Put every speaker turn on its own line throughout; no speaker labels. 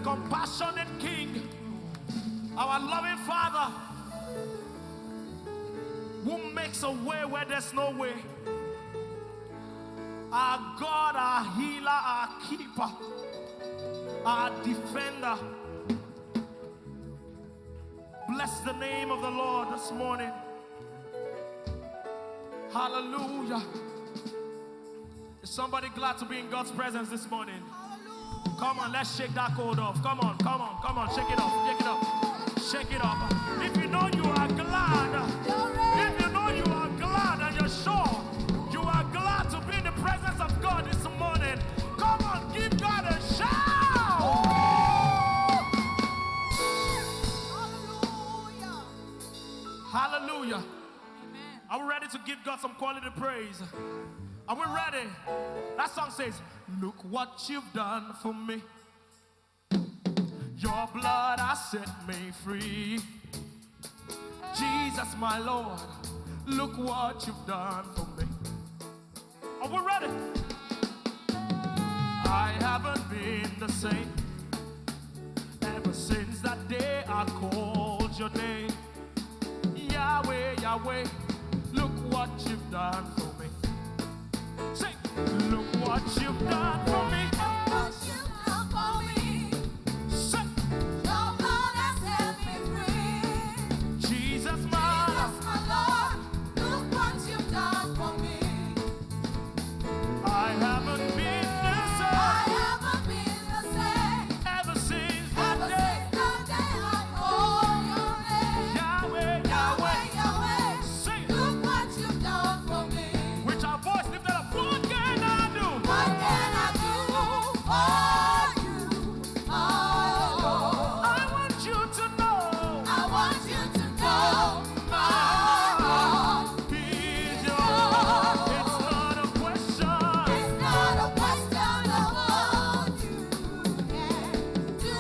compassionate King, our loving Father, who makes a way where there's no way. Our God, our healer, our keeper, our defender. Bless the name of the Lord this morning. Hallelujah. Is somebody glad to be in God's presence this morning? Come on, let's shake that cold off. Come on, come on, come on. Shake it off, shake it up. Shake it up. If you know you are glad, if you know you are glad and you're sure you are glad to be in the presence of God this morning, come on, give God a shout. Hallelujah. Hallelujah. Amen. Are we ready to give God some quality praise? Are we ready? That song says, look what you've done for me. Your blood has set me free. Jesus, my Lord, look what you've done for me. Are we ready? I haven't been the same ever since that day I called your name. Yahweh, Yahweh, look what you've done for me. Say, look what you've done for me. Look what you've done for me. Say, your blood has set me free. Jesus, my Lord, look what you've done for me. I haven't been the same. I haven't been the same ever since that day I called your name. Yahweh, Yahweh, Yahweh. Say, look what you've done for me. With our voice lifted up, what can I do? What can I do for you, my Lord? I want you to know. I want you to know my heart is yours. It's not a question. It's not a question of what you can do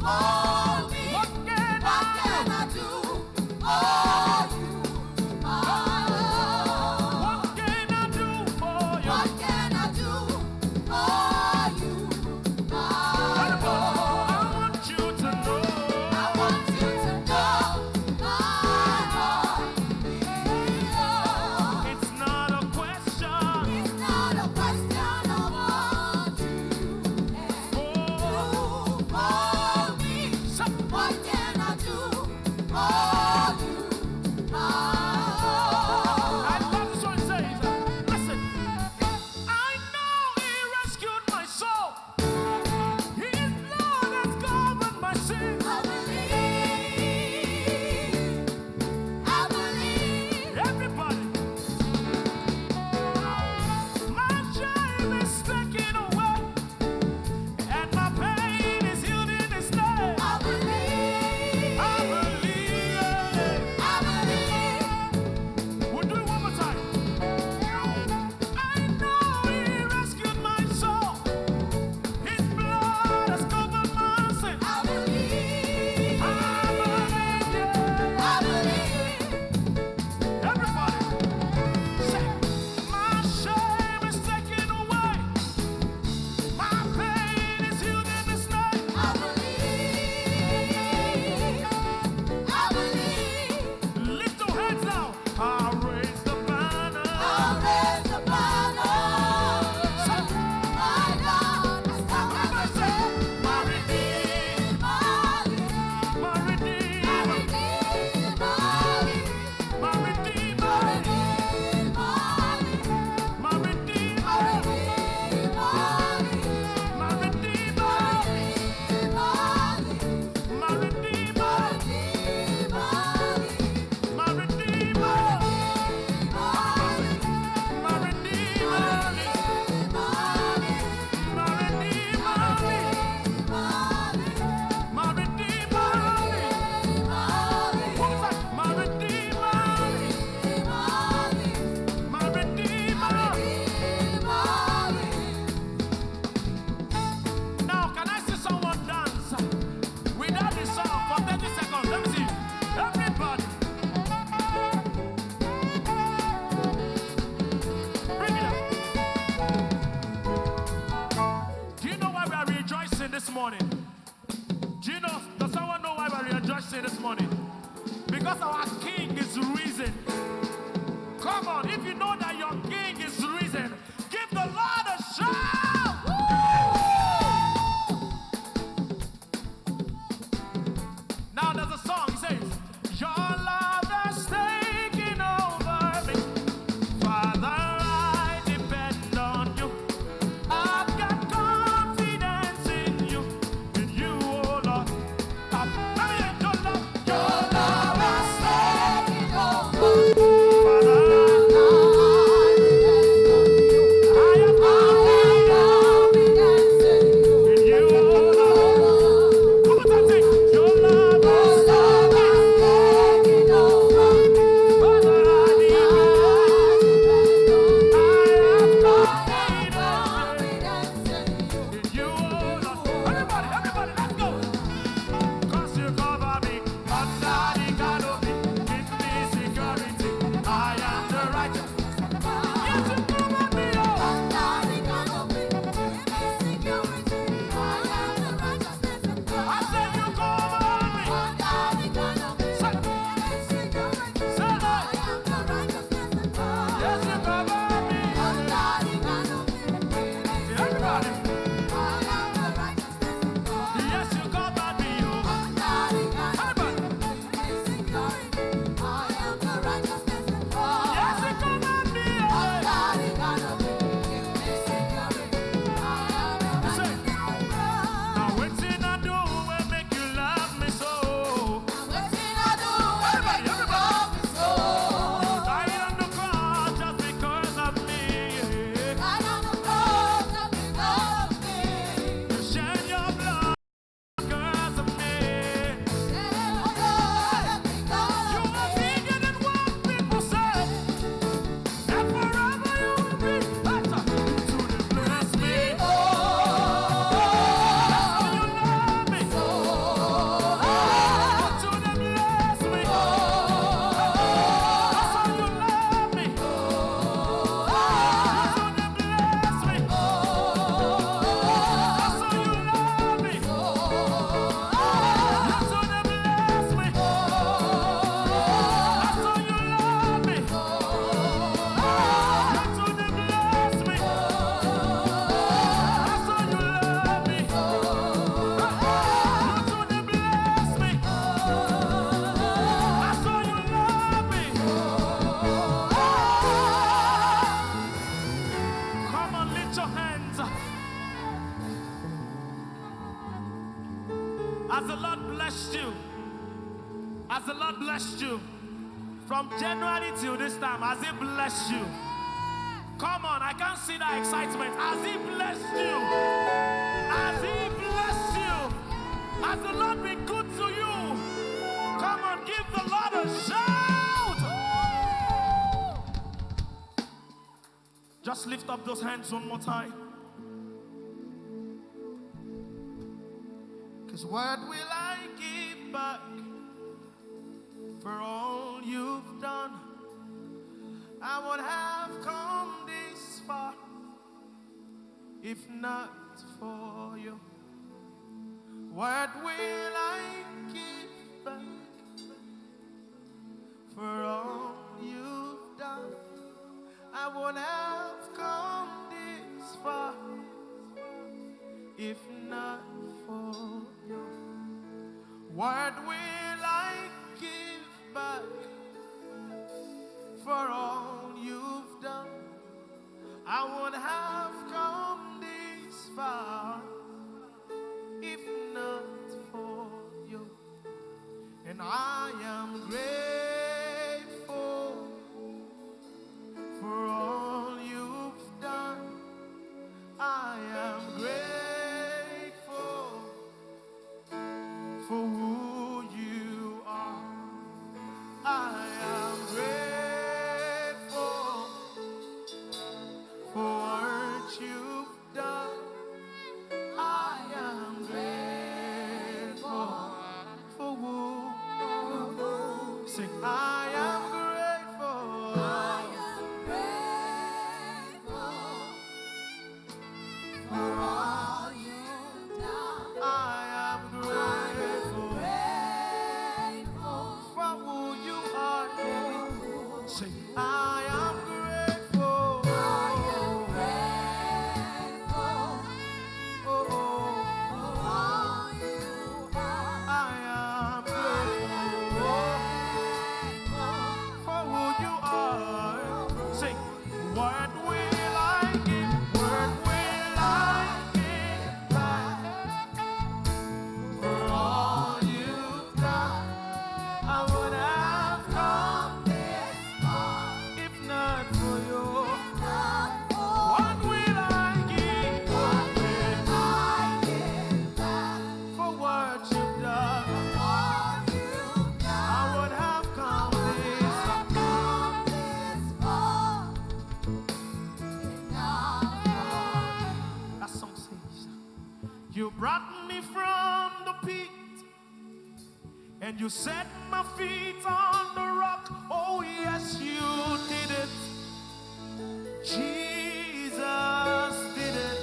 for me. What can I do for you, my Lord? What can I do for you? What can I do for you, my Lord? I want you to know. I want you to know my heart is yours. It's not a question. It's not a question of what you can do for me. What can I do for you, my Lord? I love this one. It says, listen. I know He rescued my soul. His blood has covered my sins. I believe. Everybody. My shame is taken away, and my pain is healed in His name. I believe. I believe. I believe. We'll do it one more time. I know He rescued my soul. His blood has covered my sin. I believe. I believe. I believe. Everybody, say, my shame is taken away. My pain is healed in His name. I believe. I believe. Lift your hands now. I'll raise the banner. I'll raise the banner. Say, my God has come and saved my Redeemer. My Redeemer. My Redeemer. My Redeemer. My Redeemer. My Redeemer. My Redeemer. My Now, can I see someone dance without the song for 30 seconds? Let me see. Everybody. Bring it up. Do you know why we are rejoicing this morning? because our King is risen. Come on, if you know that your King is risen, give the Lord a shout. Now there's a song, it says, your love has taken over me. Father, I depend on you. I've got confidence in you, oh Lord. Your love has taken over me. Father, I have confidence in you, oh Lord. Come on, sing. Your love has taken over me. Father, I have confidence in you, oh Lord. Everybody, let's go. 'Cause you cover me under the canopy, give me security. I am the righteous. Yes, you cover me, oh. Under the canopy, give me security. I am the righteousness of God. I said you cover me under the canopy, give me security. I am the righteousness of God. Yes, you cover me under the canopy, give me security. Everybody. I am the righteousness of God. Yes, you cover me, oh. Everybody. Yes, you cover me, oh. Say, now wetin I do will make you love me so. Everybody. You died on the cross just because of me. You shed your blood because of me. You are bigger than what people say, and forever you will be better. To the bless me. That's how you love me. To the bless me. That's how you love me. To the bless me. That's how you love me. That's how you love me. To the bless me. That's how you love me. To the bless me. That's how you love me. To the bless me. That's how you love me. Come on, lift your hands. As the Lord blessed you, as the Lord blessed you, from January till this time, as He blessed you. Come on, I can't see that excitement. As He blessed you, as He blessed you, as the Lord be good to you. Come on, give the Lord a shout. Just lift up those hands one more time. 'Cause what will I give back for all you've done? I would have come this far if not for you. What will I give back for all you've done? I would have come this far if not for you. What will I give back for all you've done? I would have come this far if not for you. And I am grateful for all you've done. I am grateful for who you are. I am grateful for what you've done. I am grateful for who. Sing, I am grateful. I am grateful for all you've done. I am grateful for who you You brought me from the pit, and you set my feet on the rock. Oh yes, you did it. Jesus did it.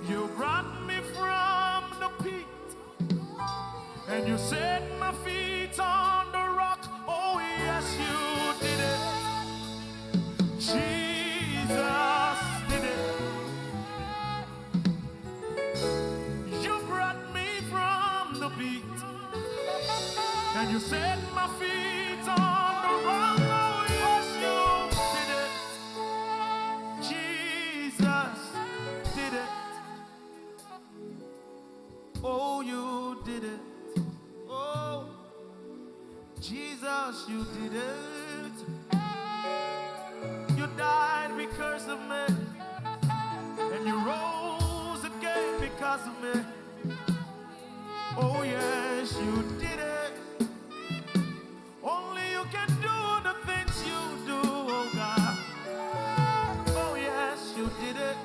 You brought me from the pit, and you set my feet on the rock. Oh yes, you did it. Jesus did it. You brought me from the pit, and you set my feet on the rock. Oh yes, you did it. Jesus did it. Oh, you did it. Oh, Jesus, you did it. You died because of me, and you rose again because of me. Oh yes, you did it. Only you can do the things you do, oh God. Oh yes, you did it.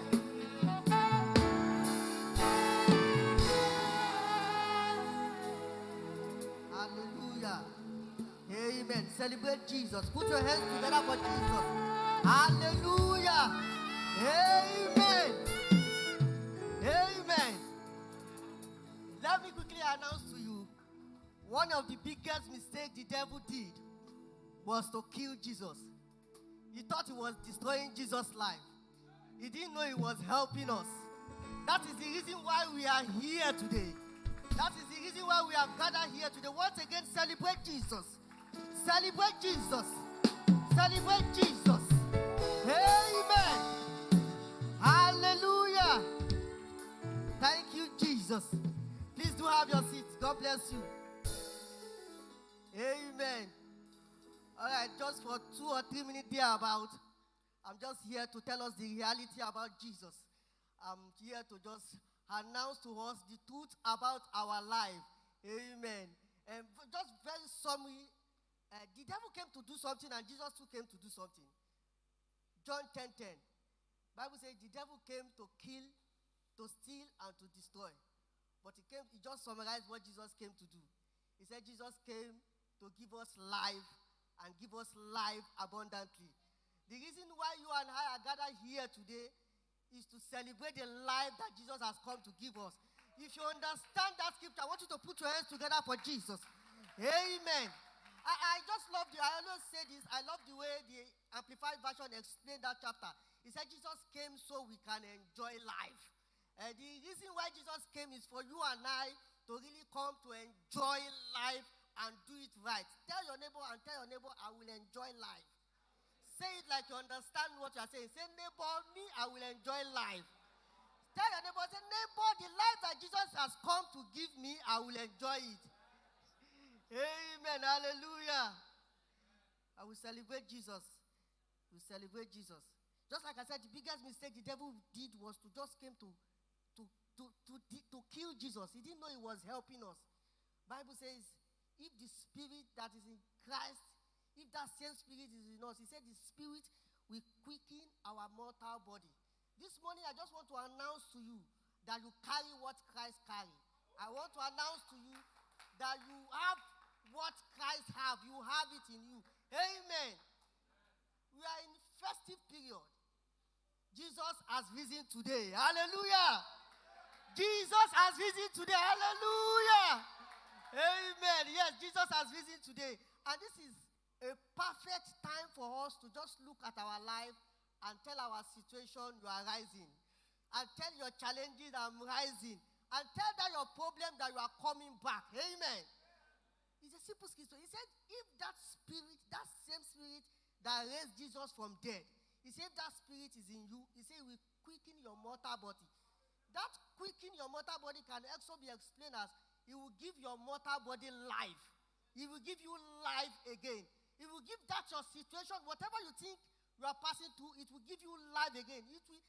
Hallelujah. Amen. Celebrate Jesus. Put your hands together for Jesus. Hallelujah. Amen. Amen. Let me quickly announce to you, one of the biggest mistakes the devil did was to kill Jesus. He thought he was destroying Jesus' life. He didn't know he was helping us. That is the reason why we are here today. That is the reason why we have gathered here today. Once again, celebrate Jesus. Celebrate Jesus. Celebrate Jesus. Amen. Hallelujah. Thank you, Jesus. Please do have your seats. God bless you. Amen. All right, just for 2 or 3 minutes thereabout, I'm just here to tell us the reality about Jesus. I'm here to just announce to us the truth about our life. Amen. And just very summary, the devil came to do something and Jesus too came to do something. John 10:10. Bible says the devil came to kill, to steal, and to destroy. But he just summarized what Jesus came to do. He said Jesus came to give us life and give us life abundantly. The reason why you and I are gathered here today is to celebrate the life that Jesus has come to give us. If you understand that scripture, I want you to put your hands together for Jesus. Amen. I just love I always say this, I love the way the Amplified Version explained that chapter. He said Jesus came so we can enjoy life. And the reason why Jesus came is for you and I to really come to enjoy life and do it right. Tell your neighbor, I will enjoy life. Say it like you understand what you are saying. Say, neighbor, me, I will enjoy life. Tell your neighbor, say, neighbor, the life that Jesus has come to give me, I will enjoy it. Amen. Hallelujah. I will celebrate Jesus. We celebrate Jesus. Just like I said, the biggest mistake the devil did was to just came to kill Jesus. He didn't know he was helping us. Bible says, if the spirit that is in Christ, if that same spirit is in us, he said the spirit will quicken our mortal body. This morning, I just want to announce to you that you carry what Christ carry. I want to announce to you that you have what Christ have. You have it in you. Amen. We are in festive period. Jesus has risen today. Hallelujah. Jesus has risen today. Hallelujah. Amen. Yes, Jesus has risen today. And this is a perfect time for us to just look at our life and tell our situation you are rising. And tell your challenges I'm rising. And tell that your problem that you are coming back. Amen. It's a simple scripture. He said, if that spirit, that same spirit that raised Jesus from dead, he said that spirit is in you, he said it will quicken your mortal body. That quicken your mortal body can also be explained as it will give your mortal body life. It will give you life again. It will give that your situation, whatever you think you are passing through, it will give you life again. It will,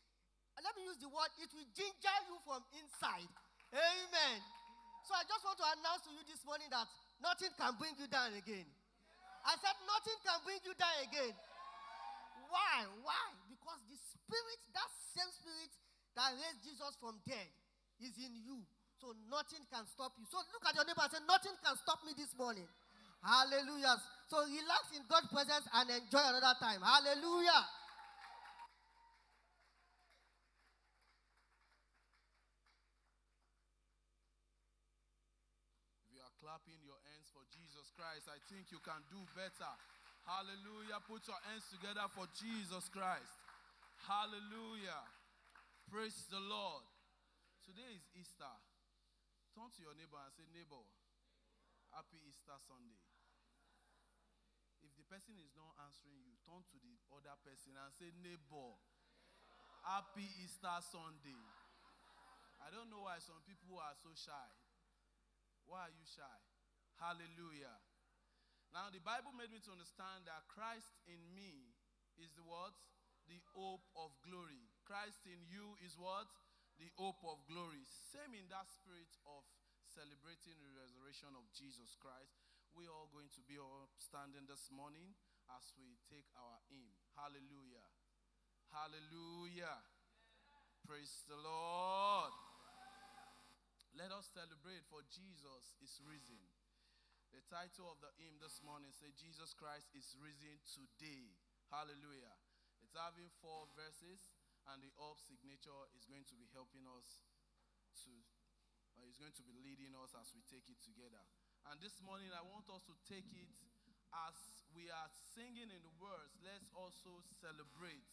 let me use the word, it will ginger you from inside. Amen. So I just want to announce to you this morning that nothing can bring you down again. I said nothing can bring you down again. Why? Why? Because the spirit, that same spirit that raised Jesus from dead is in you. So nothing can stop you. So look at your neighbor and say, nothing can stop me this morning. Hallelujah. So relax in God's presence and enjoy another time. Hallelujah.
If you are clapping your hands for Jesus Christ, I think you can do better. Hallelujah. Put your hands together for Jesus Christ. Hallelujah. Praise the Lord. Today is Easter. Turn to your neighbor and say, neighbor, happy Easter Sunday. If the person is not answering you, turn to the other person and say, neighbor, happy Easter Sunday. I don't know why some people are so shy. Why are you shy? Hallelujah. Now the Bible made me to understand that Christ in me is the what? The hope of glory. Christ in you is what? The hope of glory. Same in that spirit of celebrating the resurrection of Jesus Christ. We are all going to be all standing this morning as we take our hymn. Hallelujah. Hallelujah. Praise the Lord. Let us celebrate, for Jesus is risen. The title of the hymn this morning says, Jesus Christ is risen today. Hallelujah. It's having 4 verses, and the up signature is going to be helping us to, is going to be leading us as we take it together. And this morning I want us to take it as we are singing in the words. Let's also celebrate.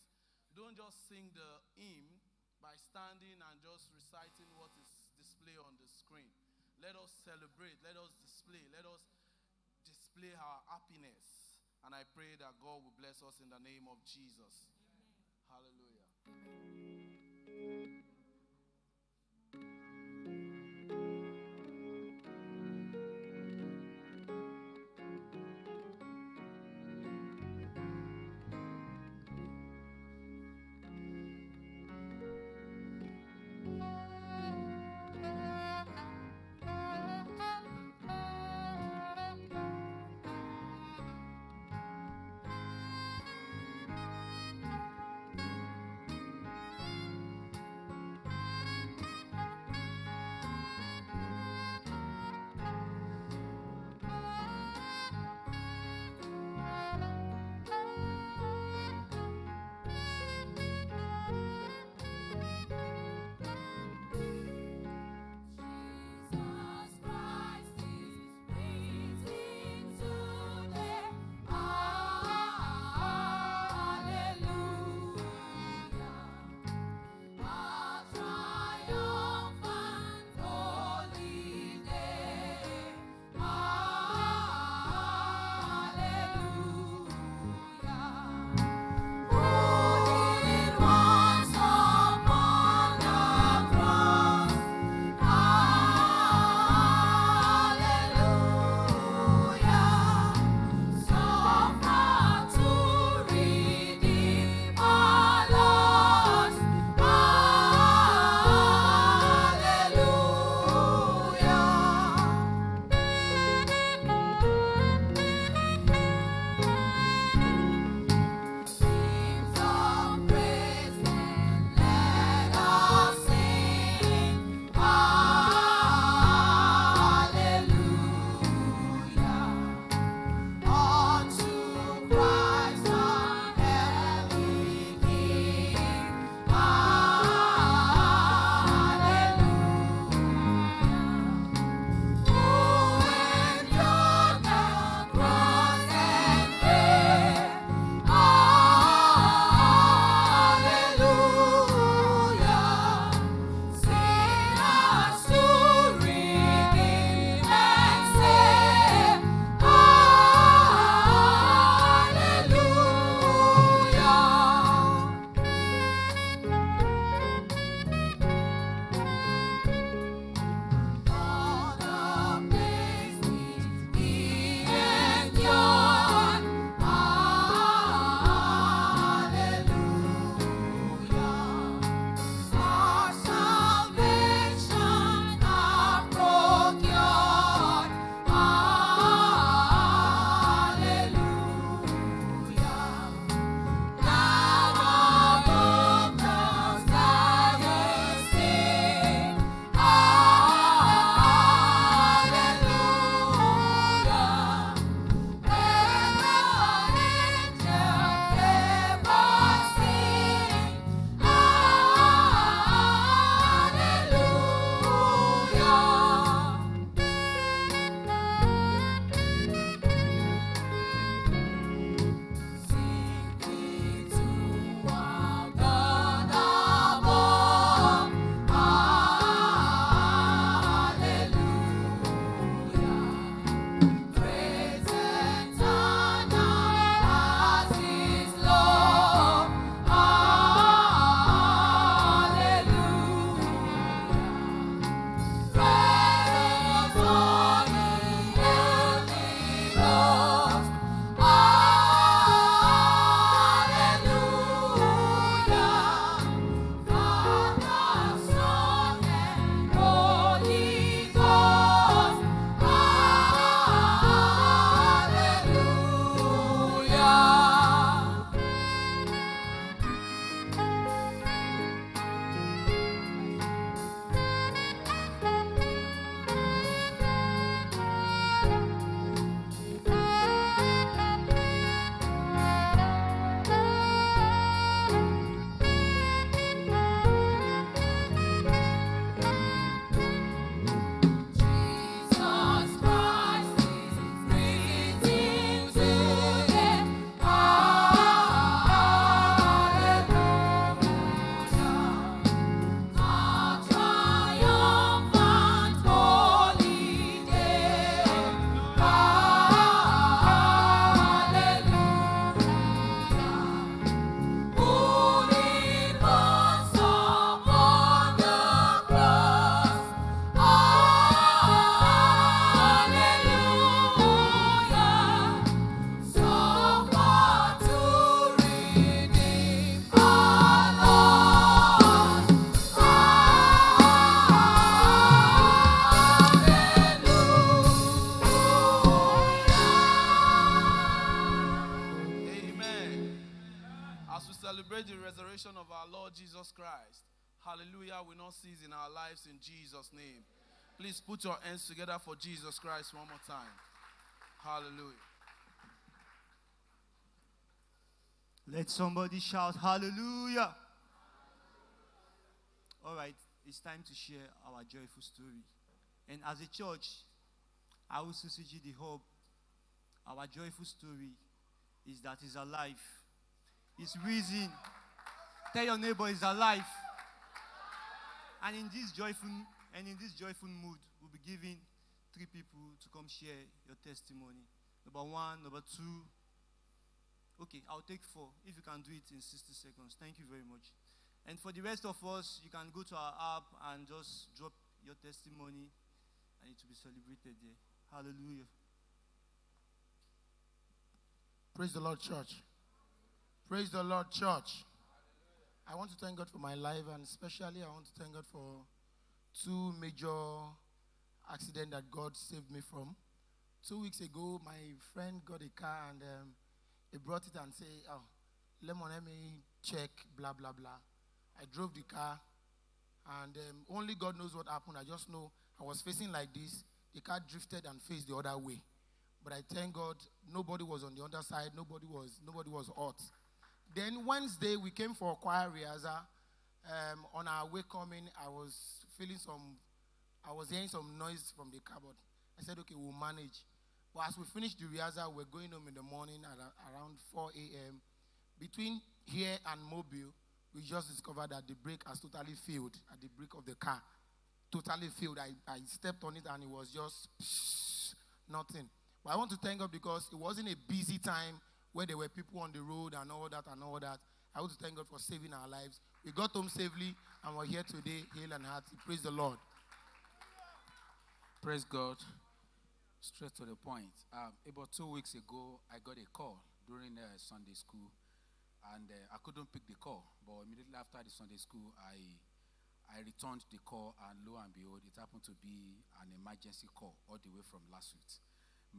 Don't just sing the hymn by standing and just reciting what is displayed on the screen. Let us celebrate. Let us display. Let us display our happiness. And I pray that God will bless us in the name of Jesus. Amen. Hallelujah.
As we celebrate the resurrection of our Lord Jesus Christ, hallelujah will not cease in our lives in Jesus' name. Please put your hands together for Jesus Christ one more time. Hallelujah.
Let somebody shout hallelujah. All right, it's time to share our joyful story. And as a church, RCCG the Hub, our joyful story is that he's alive. He's risen. Tell your neighbor he's alive. And in this joyful mood, we'll be giving 3 people to come share your testimony. Number 1, number 2. Okay, I'll take 4. If you can do it in 60 seconds. Thank you very much. And for the rest of us, you can go to our app and just drop your testimony, and it will be celebrated there. Hallelujah.
Praise the Lord, church. Praise the Lord, church. I want to thank God for my life, and especially I want to thank God for 2 major accidents that God saved me from. 2 weeks ago, my friend got a car, and he brought it and said, "Oh, let me check, blah, blah, blah." I drove the car, and only God knows what happened. I just know I was facing like this. The car drifted and faced the other way. But I thank God nobody was on the other side. Nobody was hurt. Then Wednesday, we came for a choir rehearsal. On our way coming, I was hearing some noise from the cupboard. I said, okay, we'll manage. But as we finished the rehearsal, we're going home in the morning at around 4 a.m. Between here and Mobile, we just discovered that the brake has totally failed at the brake of the car. Totally failed. I stepped on it and it was just nothing. But I want to thank God because it wasn't a busy time where there were people on the road and all that. I want to thank God for saving our lives. We got home safely and we're here today, hale and hearty. Praise the Lord.
Praise God. Straight to the point. About 2 weeks ago, I got a call during Sunday school, and I couldn't pick the call. But immediately after the Sunday school, I returned the call, and lo and behold, it happened to be an emergency call all the way from Lasuth.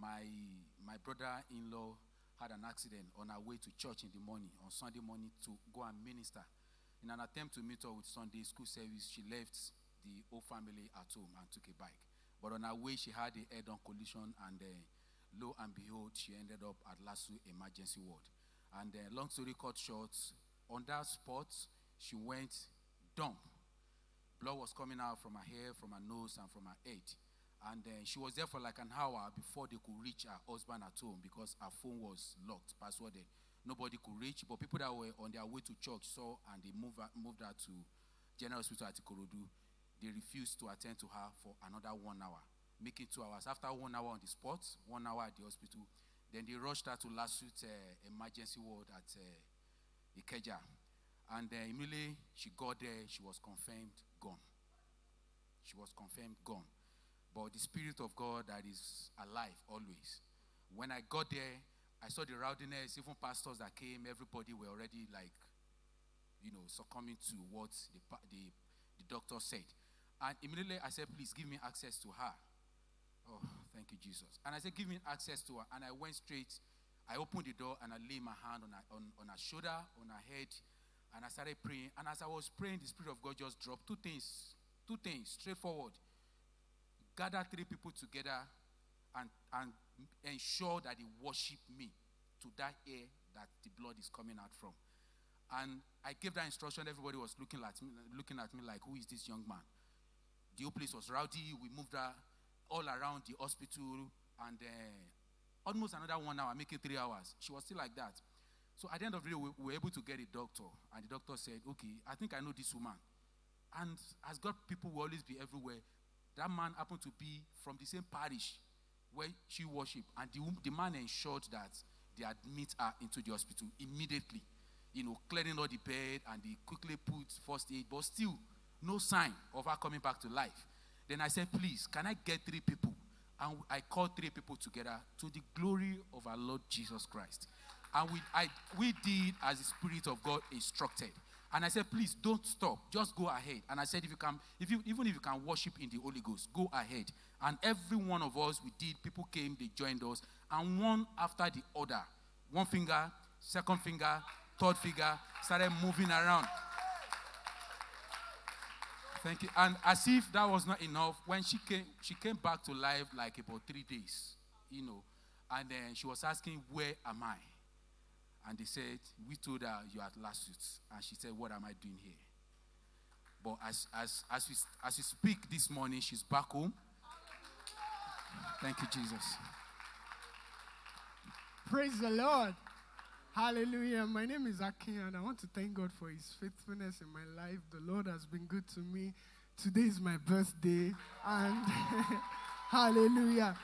My brother-in-law had an accident on our way to church in the morning, on Sunday morning, to go and minister. In an attempt to meet her with Sunday school service, she left the whole family at home and took a bike. But on her way, she had a head-on collision, and lo and behold, she ended up at Lasuth emergency ward. And long story cut short, on that spot, she went dumb. Blood was coming out from her hair, from her nose, and from her head. And she was there for like an hour before they could reach her husband at home because her phone was locked, passworded. Nobody could reach, but people that were on their way to church saw, and they moved her to General Hospital at Ikorodu. They refused to attend to her for another 1 hour, making 2 hours. After 1 hour on the spot, 1 hour at the hospital, then they rushed her to Lasuth emergency ward at Ikeja. And immediately she got there, she was confirmed gone. She was confirmed gone. But the Spirit of God that is alive always. When I got there, I saw the rowdiness, even pastors that came, everybody were already succumbing to what the doctor said. And immediately I said, please give me access to her. Oh, thank you, Jesus. And I said, give me access to her. And I went straight. I opened the door and I laid my hand on her shoulder, on her head. And I started praying. And as I was praying, the Spirit of God just dropped two things, straightforward. Gather 3 people together and ensure that they worship me to that air that the blood is coming out from. And I gave that instruction. Everybody was looking at me like, who is this young man? The whole place was rowdy. We moved her all around the hospital, and almost another 1 hour, making 3 hours. She was still like that. So at the end of the day, we were able to get a doctor, and the doctor said, okay, I think I know this woman. And as God, people will always be everywhere. That man happened to be from the same parish where she worshiped, and the man ensured that they admit her into the hospital immediately, clearing all the bed, and they quickly put first aid, but still no sign of her coming back to life. Then I said, please, can I get 3 people? And I called 3 people together to the glory of our Lord Jesus Christ. And we did as the Spirit of God instructed. And I said, please don't stop. Just go ahead. And I said, even if you can worship in the Holy Ghost, go ahead. And every one of us, we did. People came, they joined us. And one after the other, one finger, second finger, third figure, started moving around. Thank you. And as if that was not enough, when she came back to life like about 3 days, and then she was asking, where am I? And they said, we told her you're at Lasuth. And she said, what am I doing here? But as we speak this morning, she's back home. Thank you, Jesus.
Praise the Lord. Hallelujah. My name is Akin, and I want to thank God for his faithfulness in my life. The Lord has been good to me. Today is my birthday, and hallelujah.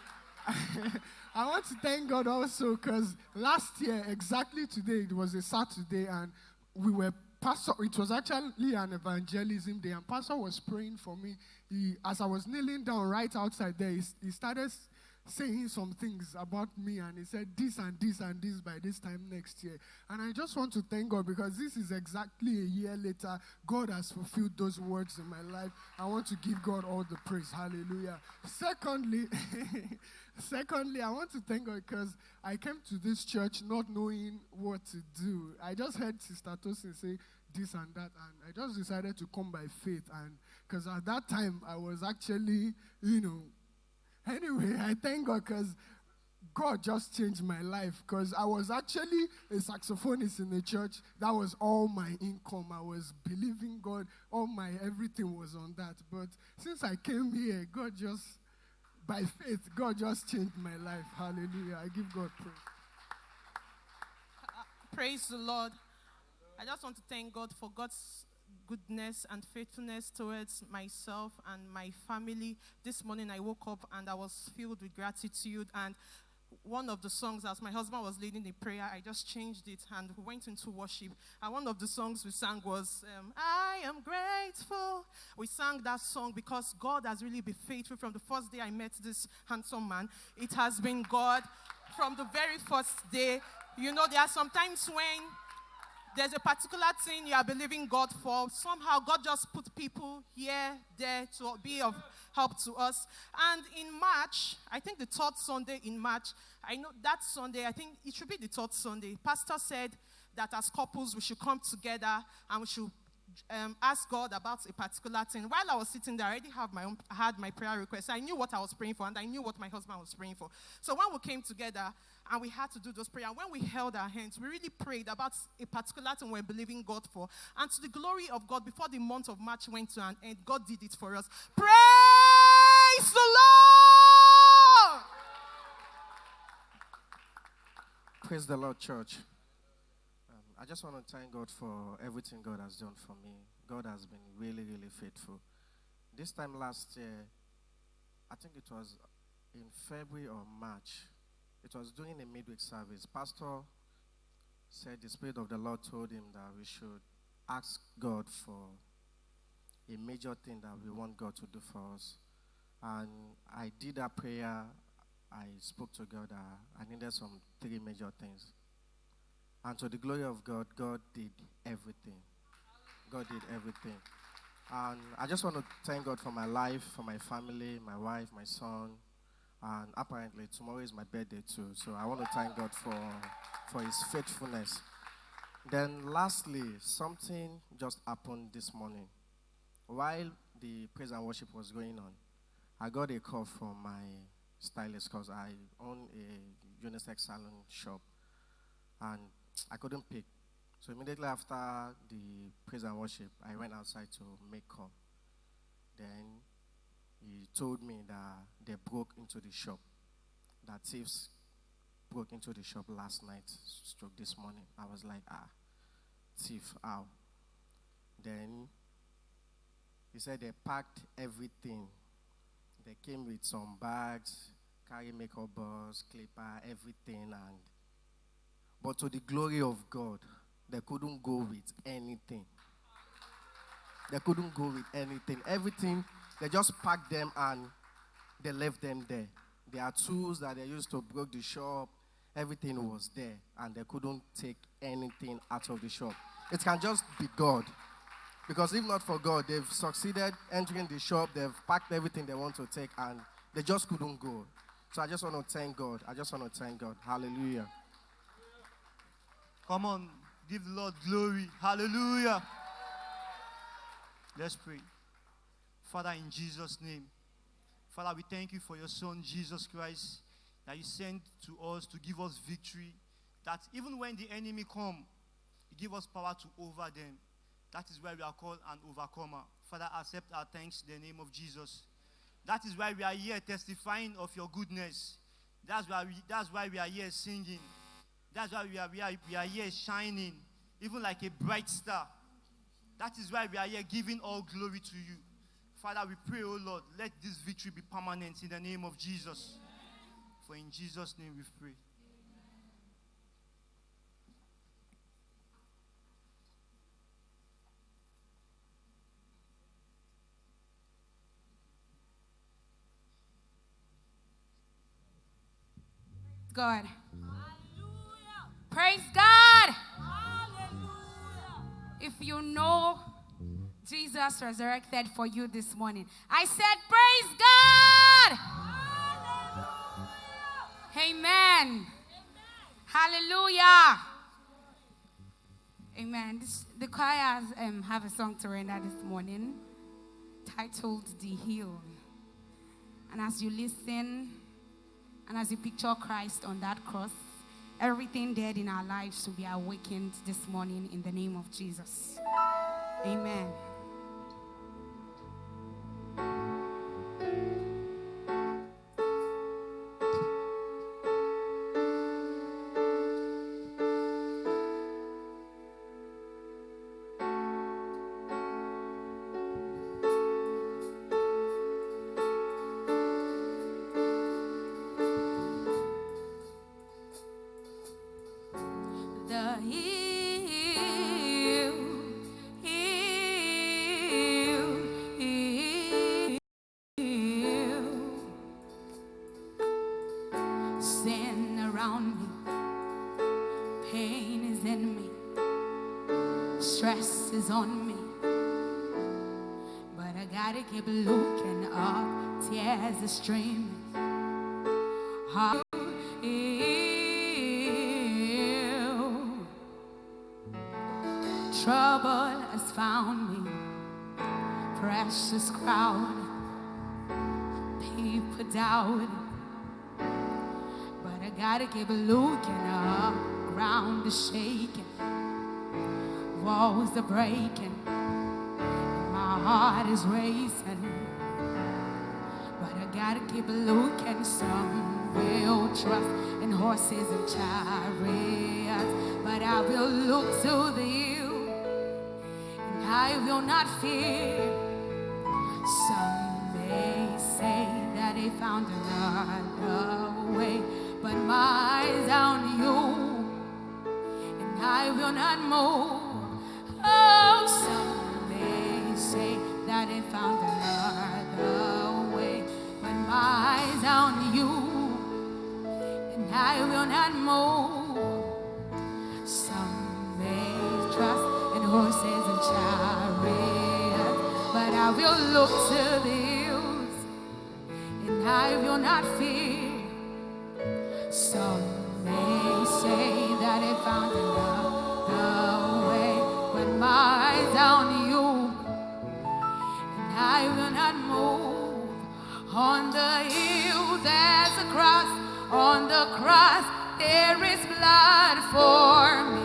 I want to thank God also because last year, exactly today, it was a Saturday, and it was actually an evangelism day, and Pastor was praying for me. As I was kneeling down right outside there, he started saying some things about me, and he said this and this and this by this time next year. And I just want to thank God because this is exactly a year later. God has fulfilled those words in my life. I want to give God all the praise. Hallelujah. Secondly, I want to thank God because I came to this church not knowing what to do. I just heard Sister Tosin say this and that, and I just decided to come by faith. And because at that time I was actually, anyway, I thank God because God just changed my life, because I was actually a saxophonist in the church. That was all my income. I was believing God. Everything was on that. But since I came here, by faith, God just changed my life. Hallelujah. I give God praise.
Praise the Lord. I just want to thank God for God's goodness and faithfulness towards myself and my family. This morning I woke up and I was filled with gratitude, and one of the songs, as my husband was leading the prayer, I just changed it and we went into worship. And one of the songs we sang was, I am grateful. We sang that song because God has really been faithful. From the first day I met this handsome man, it has been God from the very first day. There are some times when there's a particular thing you are believing God for. Somehow God just put people here, there to be of help to us. And in March, I think the third Sunday in March, I know that Sunday, I think it should be the third Sunday, Pastor said that as couples we should come together and we should ask God about a particular thing. While I was sitting there, I already had my prayer request. I knew what I was praying for, and I knew what my husband was praying for. So when we came together and we had to do those prayers, when we held our hands, we really prayed about a particular thing we're believing God for. And to the glory of God, before the month of March went to an end, God did it for us. Praise the Lord!
Praise the Lord, church. I just want to thank God for everything God has done for me. God has been really, really faithful. This time last year, I think it was in February or March, it was during a midweek service. Pastor said the Spirit of the Lord told him that we should ask God for a major thing that we want God to do for us. And I did that prayer. I spoke to God that I needed some 3 major things. And to the glory of God, God did everything. God did everything. And I just want to thank God for my life, for my family, my wife, my son. And apparently tomorrow is my birthday too. So I want to thank God for his faithfulness. Then lastly, something just happened this morning. While the praise and worship was going on, I got a call from my stylist because I own a unisex salon shop. And I couldn't pick. So immediately after the praise and worship, I went outside to make call. Then he told me that they broke into the shop. That thieves broke into the shop last night, stroke this morning. I was like, thief, how? Then he said they packed everything. They came with some bags, carry makeup bars, clipper, everything, but to the glory of God, they couldn't go with anything. They couldn't go with anything. Everything, they just packed them and they left them there. Their tools that they used to break the shop, everything was there, and they couldn't take anything out of the shop. It can just be God. Because if not for God, they've succeeded entering the shop, they've packed everything they want to take, and they just couldn't go. So I just want to thank God. Hallelujah.
Come on, give the Lord glory. Hallelujah. Let's pray. Father, in Jesus' name, Father, we thank you for your Son, Jesus Christ, that you sent to us to give us victory, that even when the enemy come, you give us power to over them. That is why we are called an overcomer. Father, accept our thanks in the name of Jesus. That is why we are here testifying of your goodness. That's why we are here singing. That's why we are here shining, even like a bright star. That is why we are here giving all glory to you. Father, we pray, oh Lord, let this victory be permanent in the name of Jesus. For in Jesus' name we pray.
God. Praise God. If you know Jesus resurrected for you this morning, I said, praise God. Amen. Hallelujah. Amen. The choir have a song to render this morning titled The Hill. And as you listen and as you picture Christ on that cross, everything dead in our lives will be awakened this morning in the name of Jesus. Amen. The hill, sin around me, pain is in me, stress is on me, but I gotta keep looking up, tears are streaming. Trouble has found me, precious crowd, people doubt, but I gotta keep looking up, ground is shaking, walls are breaking, my heart is racing, but I gotta keep looking. Some will trust in horses and chariots, but I will look to the hill, I will not fear. Some may say that they found another way, but my eyes on you, and I will not move. Oh, some may say that they found another way, but my eyes on you, and I will not move. Some may trust in horses and chariots, but I will look to the hills, and I will not fear. Some may say that they found another way, but my eyes on you, and I will not move. On the hill there's a cross, on the cross there is blood for me.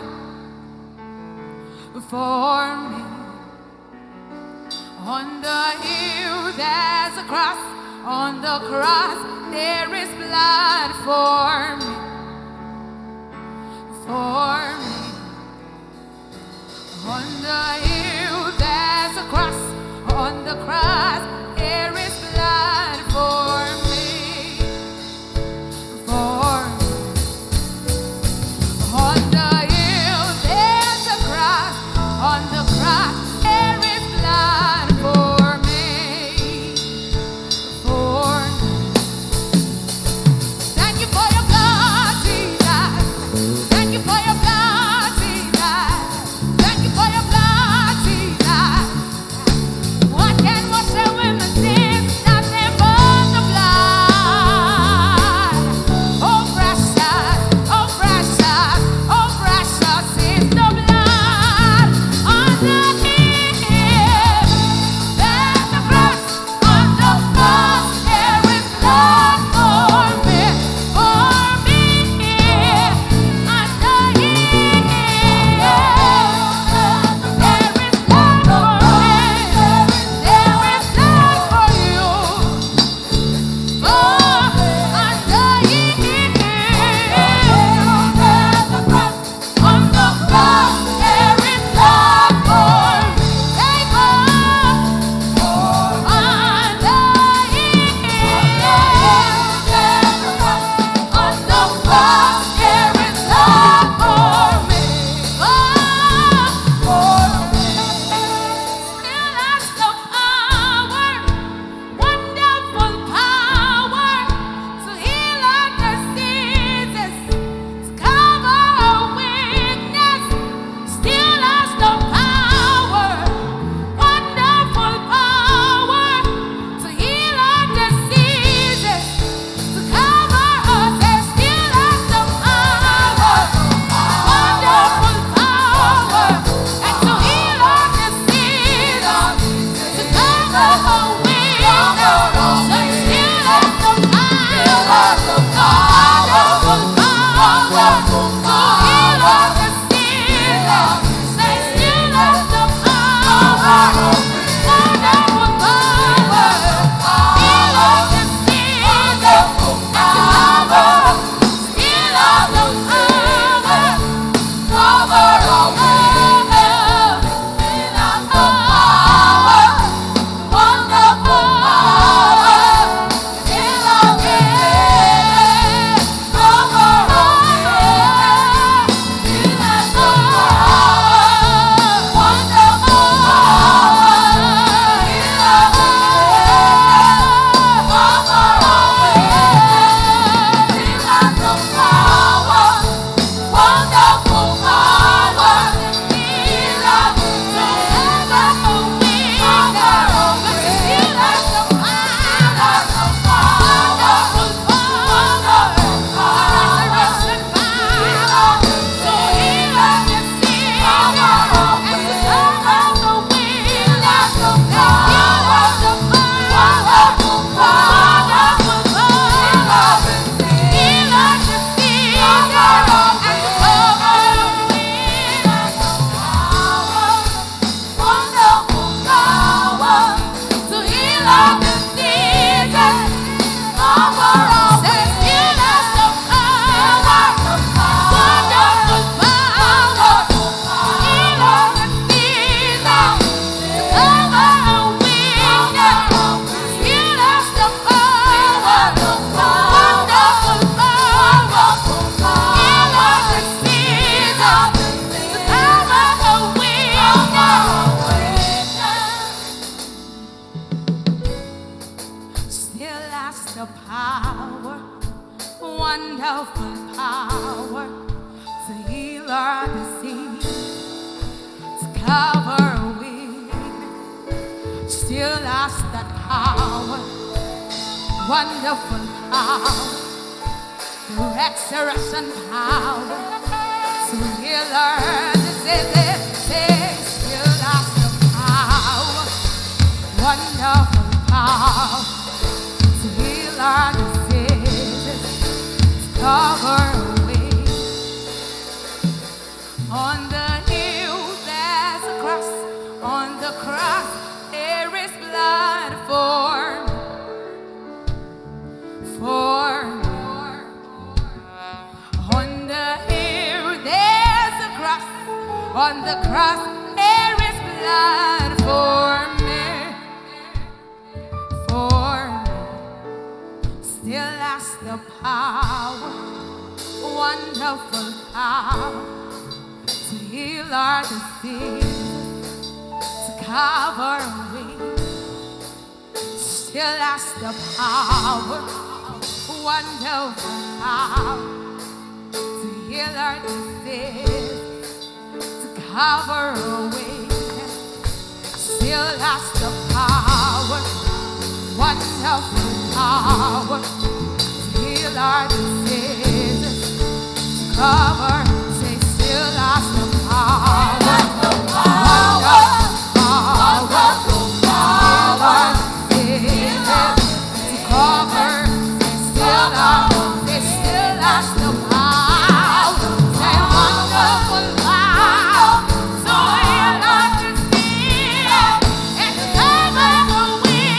For me, on the hill there's a cross, on the cross there is blood for me, for me. On the hill there's a cross, on the cross there is blood for me, for me. On the hill there's a cross, on the cross there is blood for me, for me. Thank you for your blood, Jesus. Thank you for your blood, Jesus. Thank you for your blood, Jesus. What can wash away wonderful power to heal our disease, to cover a weakness, still has that power, wonderful power, the resurrection power to heal our diseases, still has the power, wonderful power to heal our diseases, to cover away. On the hill there's a cross, on the cross there is blood for on the hill there's a cross, on the cross there is blood for me. Still has the power, wonderful power to heal our disease, to cover away. Still has the power, wonderful power to heal our disease, to cover away. Still has the power, wonderful power to heal our diseases, to cover. Say, still has the power, wonderful power to heal our diseases, to cover. Say, still has the power. Say, wonderful power to heal our diseases and to cover the weak.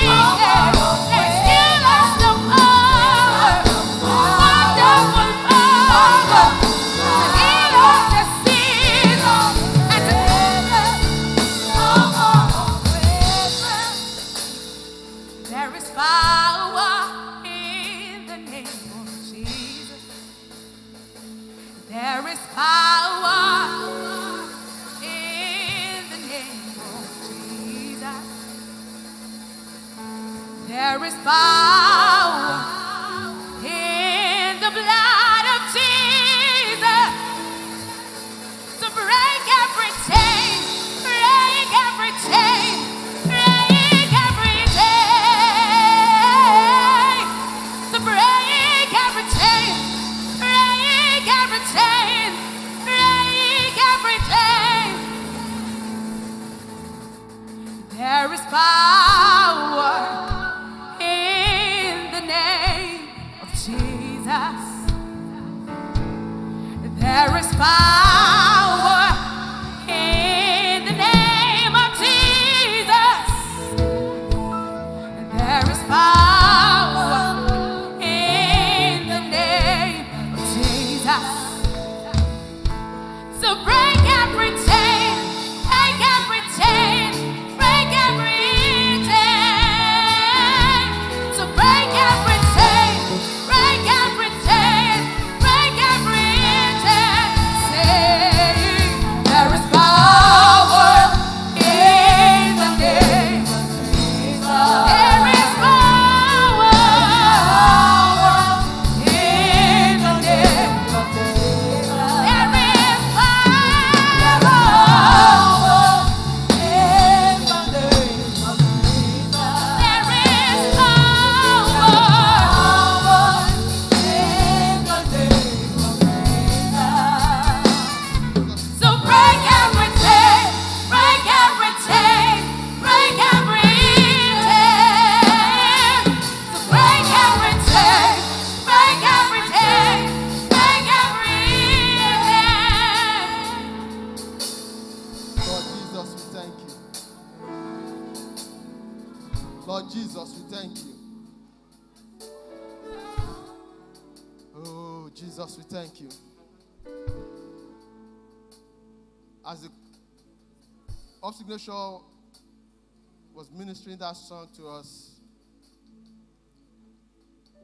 There is power in the name of Jesus. There is power in the name of Jesus. There is power in the blood of Jesus to break every chain, break every chain, break every chain, to break every chain, break every chain, break every chain. There is power in the name of Jesus. There is power in the name of Jesus. There is power in the name of Jesus. So break every chain, break every chain, break every chain. So break every chain, break every chain, break every chain. Say, there is power in the name of Jesus. There is power in the name of Jesus. There is
Lord Jesus, we thank you. Oh, Jesus, we thank you. As the signature was ministering that song to us,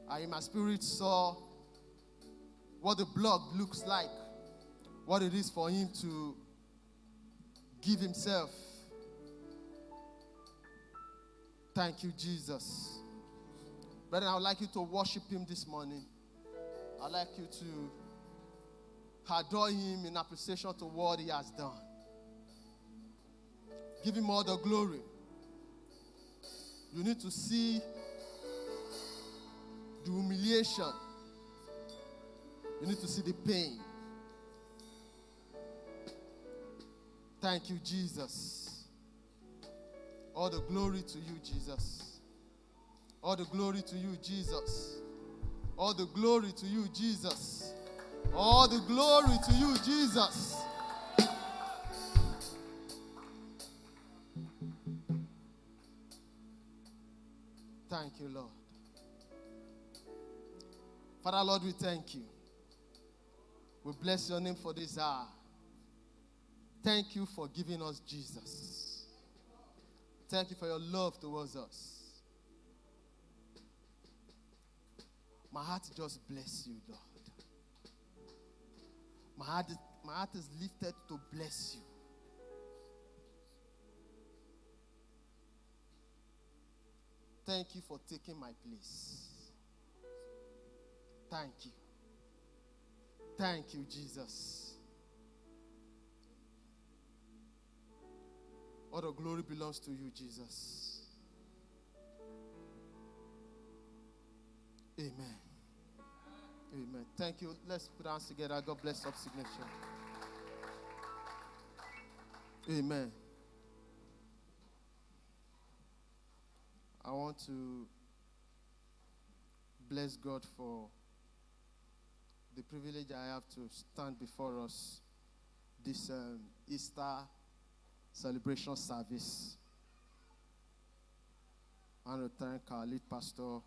I in my spirit saw what the blood looks like, what it is for him to give himself. Thank you, Jesus. Brethren, I would like you to worship him this morning.
I'd like you to adore him in appreciation to what he has done. Give him all the glory. You need to see the humiliation. You need to see the pain. Thank you, Jesus. All the glory to you, Jesus. All the glory to you, Jesus. All the glory to you, Jesus. All the glory to you, Jesus. Thank you, Lord. Father, Lord, we thank you. We bless your name for this hour. Thank you for giving us Jesus. Thank you for your love towards us. My heart just bless you, Lord. My heart is lifted to bless you. Thank you for taking my place. Thank you. Thank you, Jesus. All the glory belongs to you, Jesus. Amen. Amen. Thank you. Let's put our hands together. God bless up signature. Amen. I want to bless God for the privilege I have to stand before us this Easter celebration service. I want to thank our lead pastor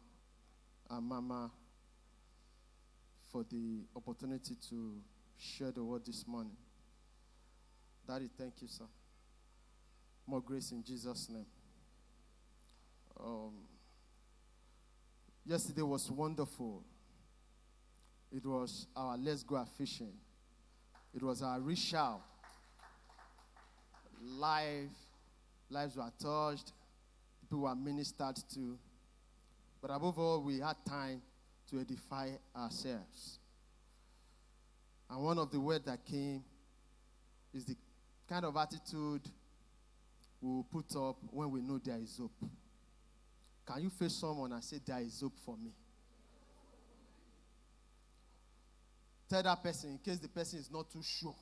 and Mama for the opportunity to share the word this morning. Daddy, thank you, sir. More grace in Jesus' name. Yesterday was wonderful. It was our Let's Go Fishing. It was our reach out. Lives were touched. People were ministered to. But above all, we had time to edify ourselves. And one of the words that came is the kind of attitude we will put up when we know there is hope. Can you face someone and say, there is hope for me? Tell that person, in case the person is not too sure,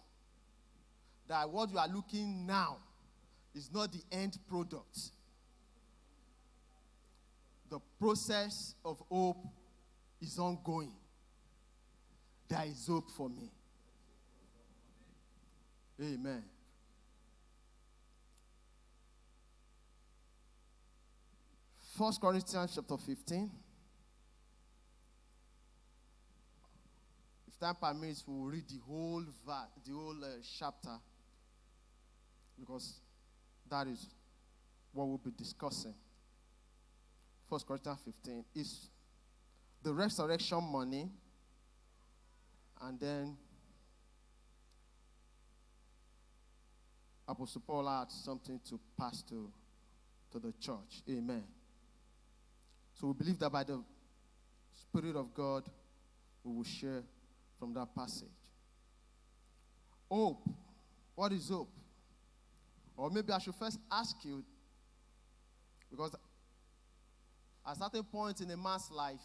that what you are looking now is not the end product. The process of hope is ongoing. There is hope for me. Amen. First Corinthians chapter 15. If time permits, we will read the whole chapter, because that is what we'll be discussing. First Corinthians 15 is the resurrection money, and then Apostle Paul had something to pass to the church. Amen. So we believe that by the Spirit of God, we will share from that passage. Hope. What is hope? Or maybe I should first ask you, because at a certain point in a man's life,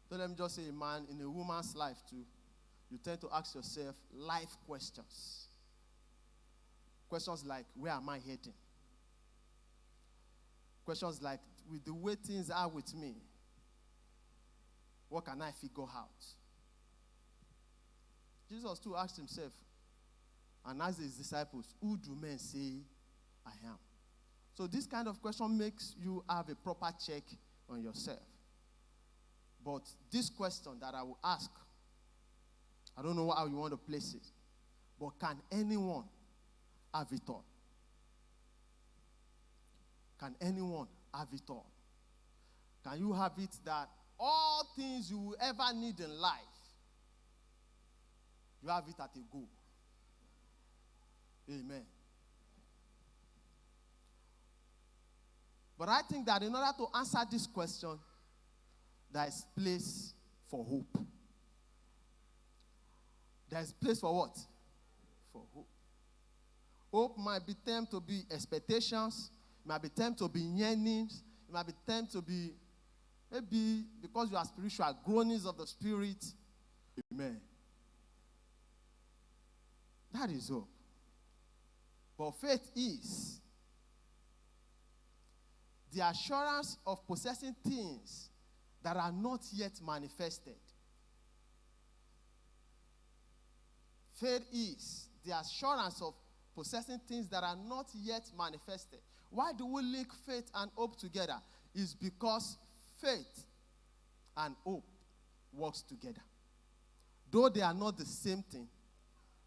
don't let me just say a man, in a woman's life too, you tend to ask yourself life questions. Questions like, where am I heading? Questions like, with the way things are with me, what can I figure out? Jesus too asked himself and asked his disciples, who do men say I am? So this kind of question makes you have a proper check on yourself. But this question that I will ask, I don't know how you want to place it, but can anyone have it all? Can anyone have it all? Can you have it that all things you will ever need in life, you have it at a go? Amen. But I think that in order to answer this question, there is place for hope.
There's place for what? For hope. Hope might be termed to be expectations, it might be termed to be yearnings, it might be termed to be maybe because you are spiritual, groanings of the spirit. Amen. That is hope. But faith is the assurance of possessing things that are not yet manifested. Faith is the assurance of possessing things that are not yet manifested. Why do we link faith and hope together? It's because faith and hope works together. Though they are not the same thing,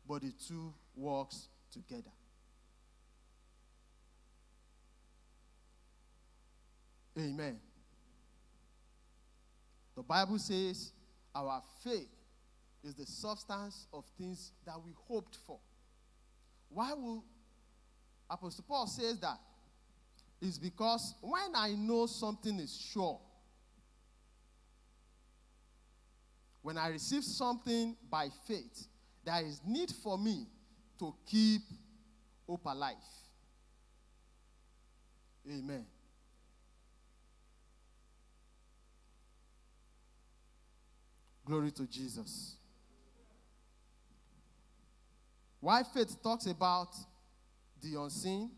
but the two works together. Amen. The Bible says our faith is the substance of things that we hoped for. Why will Apostle Paul says that? It's because when I know something is sure, when I receive something by faith, there is need for me to keep hope alive. Amen. Glory to Jesus. Why faith talks about the unseen,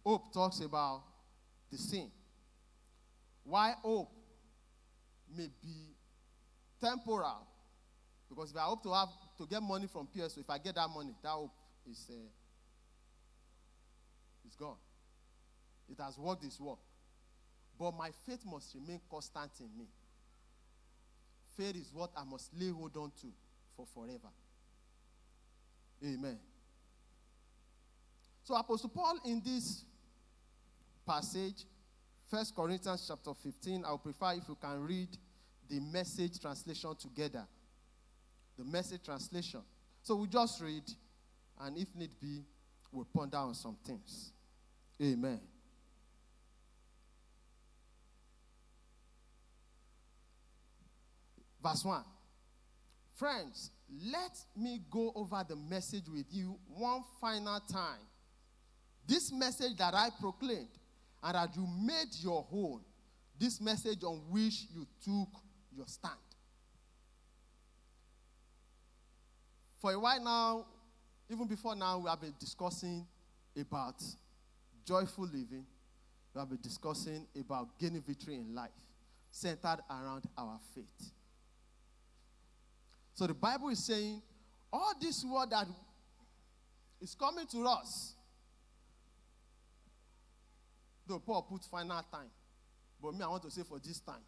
hope talks about the seen. Why hope may be temporal, because if I hope to get money from PSO, if I get that money, that hope is gone. It has worked its work. But my faith must remain constant in me. Faith is what I must lay hold on to for forever. Amen. So Apostle Paul in this passage, 1 Corinthians chapter 15, I would prefer if you can read the Message translation together. The Message translation. So we just read, and if need be, we'll ponder on some things. Amen. Verse 1. Friends, let me go over the message with you one final time. This message that I proclaimed and that you made your own, this message on which you took your stand. For a while now, even before now, we have been discussing about joyful living. We have been discussing about gaining victory in life, centered around our faith. So the Bible is saying, all this word that is coming to us, though Paul put final time, but me, I want to say for this time,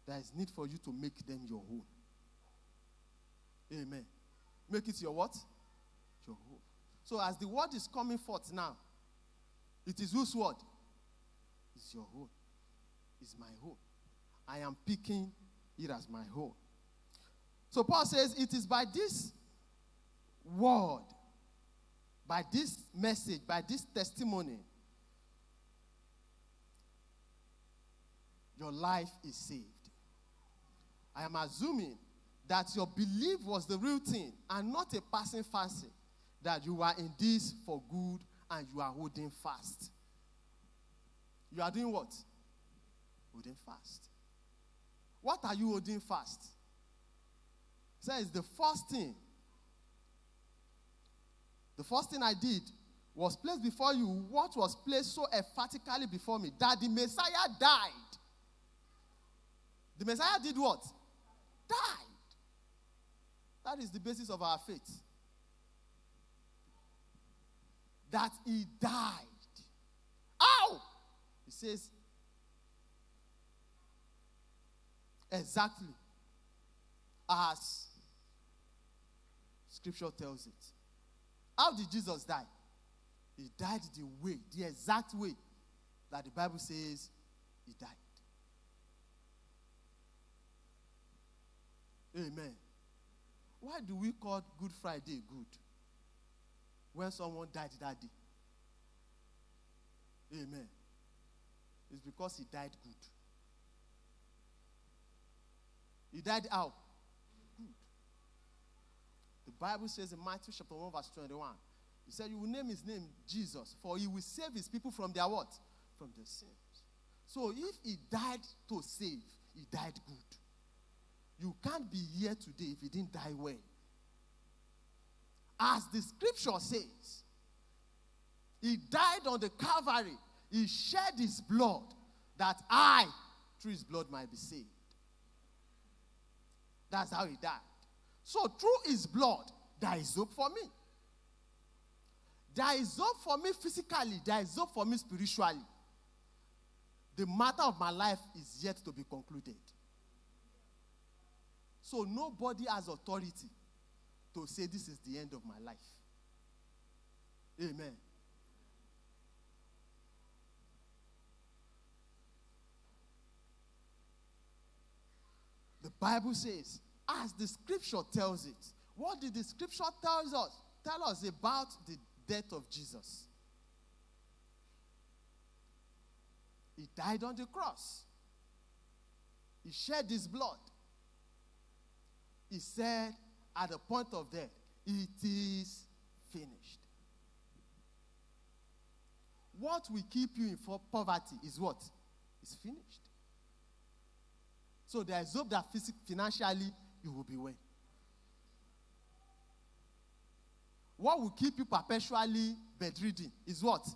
there is need for you to make them your own. Amen. Make it your what? Your own. So as the word is coming forth now, it is whose word? It's your own. It's my own. I am picking it as my own. So Paul says, it is by this word, by this message, by this testimony, your life is saved. I am assuming that your belief was the real thing and not a passing fancy, that you are in this for good and you are holding fast. You are doing what? Holding fast. What are you holding fast? Says the first thing I did was place before you what was placed so emphatically before me, that the Messiah died. The Messiah did what? Died. That is the basis of our faith. That he died. Ow! He says, exactly as Scripture tells it. How did Jesus die? He died the exact way that the Bible says he died. Amen. Why do we call Good Friday good? When someone died that day. Amen. It's because he died good. He died how? Good. The Bible says in Matthew chapter 1 verse 21, he said, you will name his name Jesus, for he will save his people from their what? From their sins. So if he died to save, he died good. You can't be here today if he didn't die well. As the scripture says, he died on the Calvary. He shed his blood that I, through his blood, might be saved. That's how he died. So through his blood, there is hope for me. There is hope for me physically. There is hope for me spiritually. The matter of my life is yet to be concluded. So nobody has authority to say this is the end of my life. Amen. The Bible says, as the scripture tells it, what did the scripture tell us about the death of Jesus? He died on the cross. He shed his blood. He said at the point of death, it is finished. What will keep you in poverty is what? It's finished. So there is hope that financially you will be well. What will keep you perpetually bedridden is what?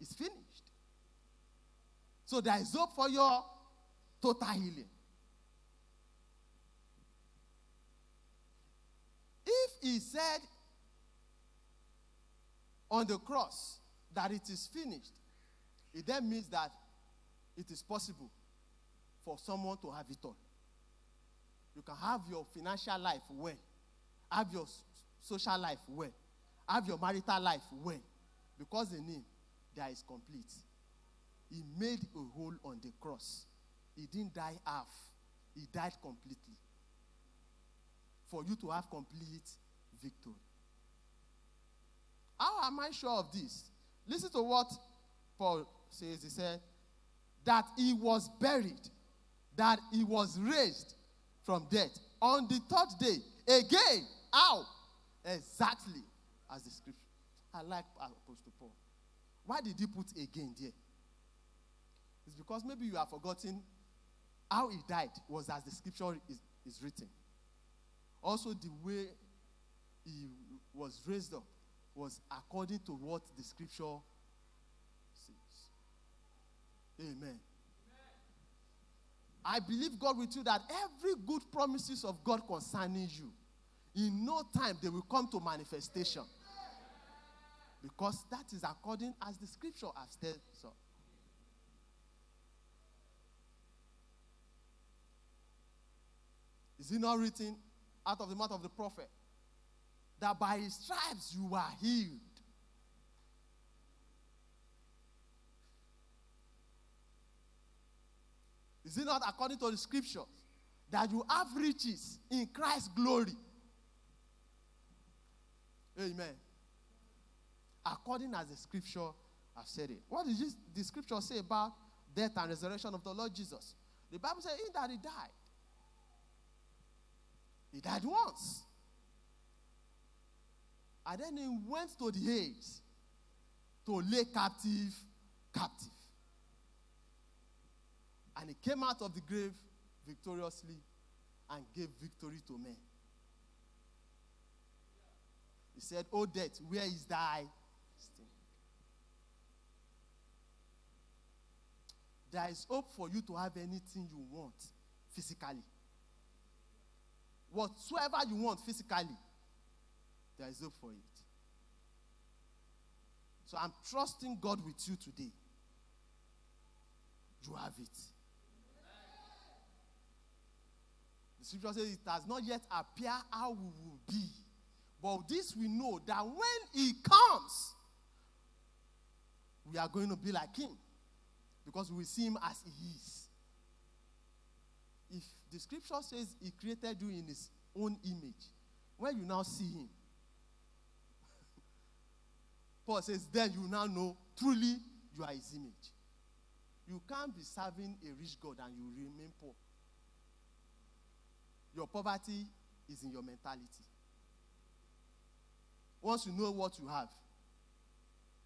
It's finished. So there is hope for your total healing. If he said on the cross that it is finished, it then means that it is possible for someone to have it all. You can have your financial life well, have your social life well, have your marital life well, because in him there is complete. He made a hole on the cross. He didn't die half. He died completely. For you to have complete victory. How am I sure of this? Listen to what Paul says. He said, that he was buried, that he was raised from death on the third day. Again, how? Exactly as the scripture. I like Apostle Paul. Why did he put again there? It's because maybe you have forgotten how he died was as the scripture is written. Also, the way he was raised up was according to what the scripture says. Amen. I believe God with you that every good promises of God concerning you, in no time they will come to manifestation. Because that is according as the scripture has said so. Is it not written out of the mouth of the prophet that by his stripes you are healed? Is it not according to the scripture that you have riches in Christ's glory? Amen. According as the scripture has said it. What did the scripture say about death and resurrection of the Lord Jesus? The Bible says in that he died. He died once. And then he went to the Hades to lay captive. And he came out of the grave victoriously and gave victory to men. He said, "O death, where is thy sting?" There is hope for you to have anything you want physically. Whatsoever you want physically, there is hope for it. So I'm trusting God with you today. You have it. The scripture says it has not yet appeared how we will be. But this we know that when he comes, we are going to be like him. Because we will see him as he is. If the scripture says he created you in his own image, when you now see him, Paul says, then you now know truly you are his image. You can't be serving a rich God and you remain poor. Your poverty is in your mentality. once you know what you have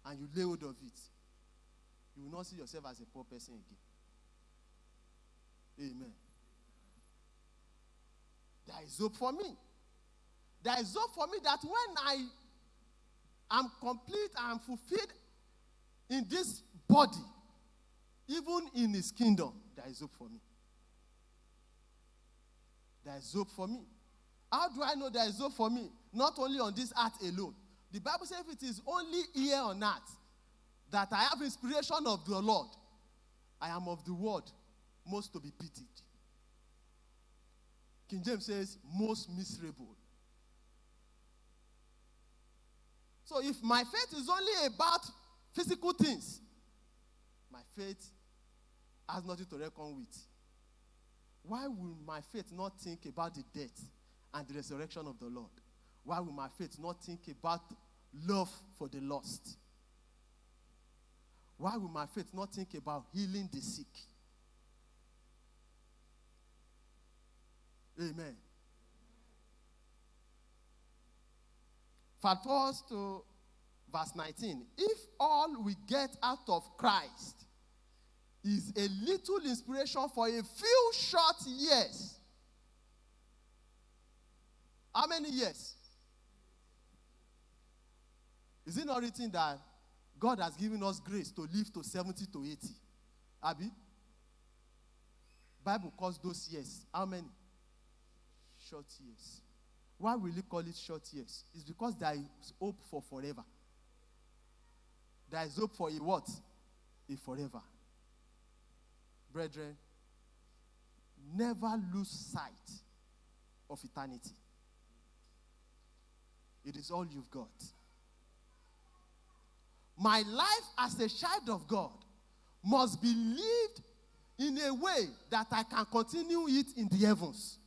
and you lay hold of it, you will not see yourself as a poor person again. Amen. There is hope for me. There is hope for me that when I am complete and fulfilled in this body, even in his kingdom, there is hope for me. There is hope for me. How do I know there is hope for me? Not only on this earth alone. The Bible says if it is only here on earth that I have inspiration of the Lord, I am of the world most to be pitied. King James says most miserable. So if my faith is only about physical things, my faith has nothing to reckon with. Why will my faith not think about the death and the resurrection of the Lord? Why will my faith not think about love for the lost? Why will my faith not think about healing the sick? Amen. Fast forward to verse 19. If all we get out of Christ is a little inspiration for a few short years. How many years? Is it not written that God has given us grace to live to 70 to 80? Abi? Bible calls those years. How many? Short years. Why will he call it short years? It's because there is hope for forever. There is hope for a what? A forever. Brethren, never lose sight of eternity. It is all you've got. My life as a child of God must be lived in a way that I can continue it in the heavens.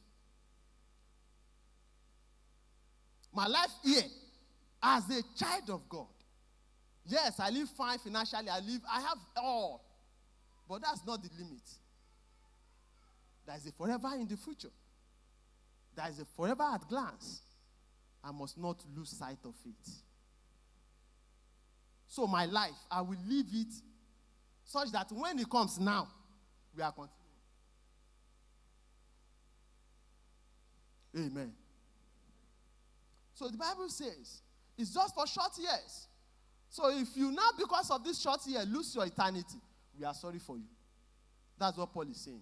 My life here as a child of God. Yes, I live fine financially. I have all. But that's not the limit. There is a forever in the future. There is a forever at glance. I must not lose sight of it. So my life, I will live it such that when it comes now, we are continuing. Amen. So the Bible says, it's just for short years. So if you now, because of this short year, lose your eternity, we are sorry for you. That's what Paul is saying.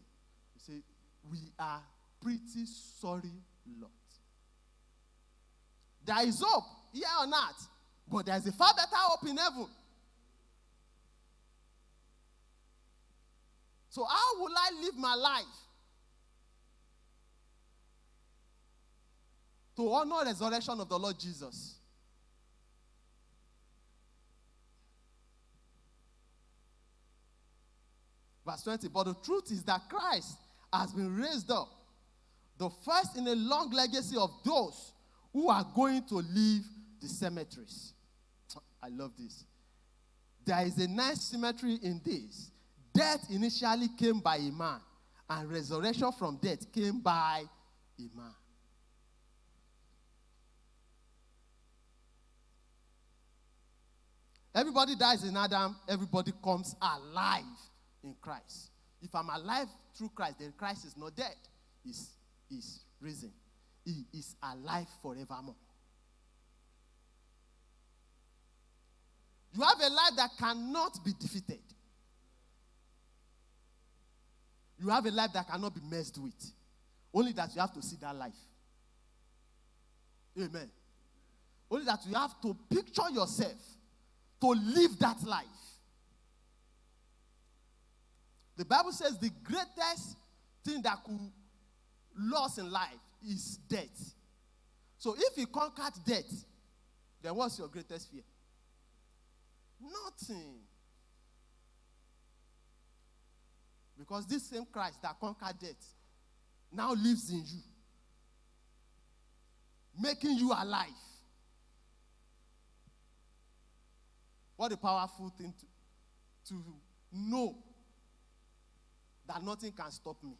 He said, we are pretty sorry, Lord. There is hope here on earth, but there is a far better hope in heaven. So how will I live my life to honor the resurrection of the Lord Jesus? Verse 20, but the truth is that Christ has been raised up, the first in a long legacy of those who are going to leave the cemeteries. I love this. There is a nice symmetry in this. Death initially came by a man, and resurrection from death came by a man. Everybody dies in Adam, everybody comes alive in Christ. If I'm alive through Christ, then Christ is not dead. He's risen. He is alive forevermore. You have a life that cannot be defeated. You have a life that cannot be messed with. Only that you have to see that life. Amen. Only that you have to picture yourself to live that life. The Bible says the greatest thing that could lose in life is death. So if you conquered death, then what's your greatest fear? Nothing. Because this same Christ that conquered death now lives in you, making you alive. What a powerful thing to know that nothing can stop me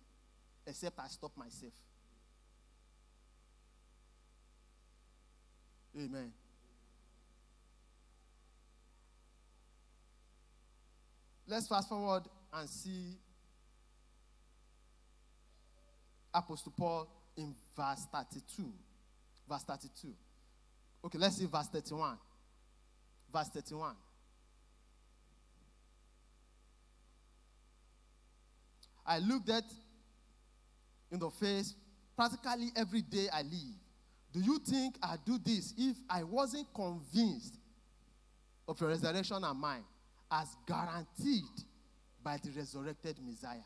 except I stop myself. Amen. Let's fast forward and see Apostle Paul in verse 32. Verse 32. Okay, let's see verse 31. Verse 31. I look that in the face practically every day I live. Do you think I do this if I wasn't convinced of your resurrection and mine as guaranteed by the resurrected Messiah?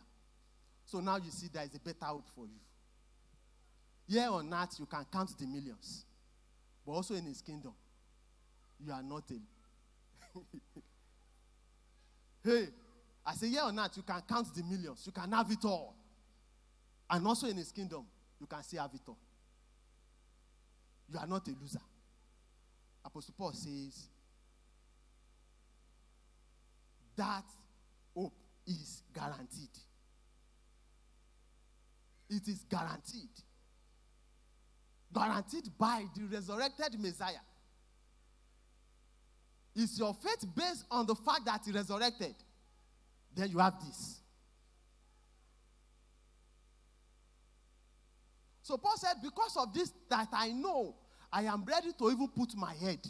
So now you see there is a better hope for you. Here on earth, you can count the millions. But also in his kingdom, you are not a... Hey, I say here on earth, you can count the millions. You can have it all. And also in his kingdom, you can still have it all. You are not a loser. Apostle Paul says that hope is guaranteed. It is guaranteed. Guaranteed by the resurrected Messiah. Is your faith based on the fact that he resurrected? Then you have this. So Paul said, because of this that I know, I am ready to even put my head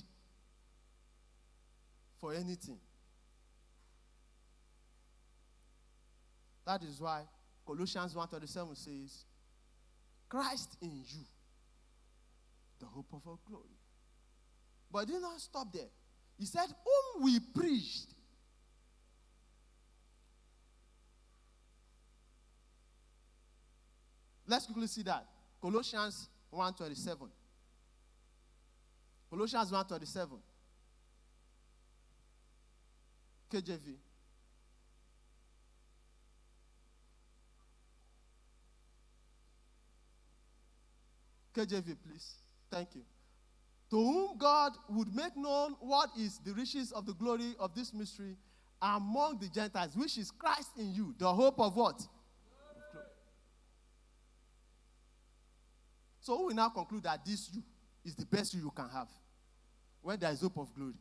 for anything. That is why Colossians 1:37 says, Christ in you, the hope of our glory. But it did not stop there. He said, whom we preached. Let's quickly see that. Colossians 1:27. Colossians 1:27. KJV. KJV, please. Thank you. To whom God would make known what is the riches of the glory of this mystery among the Gentiles, which is Christ in you, the hope of what? Glory. So we now conclude that this you is the best you can have when there is hope of glory.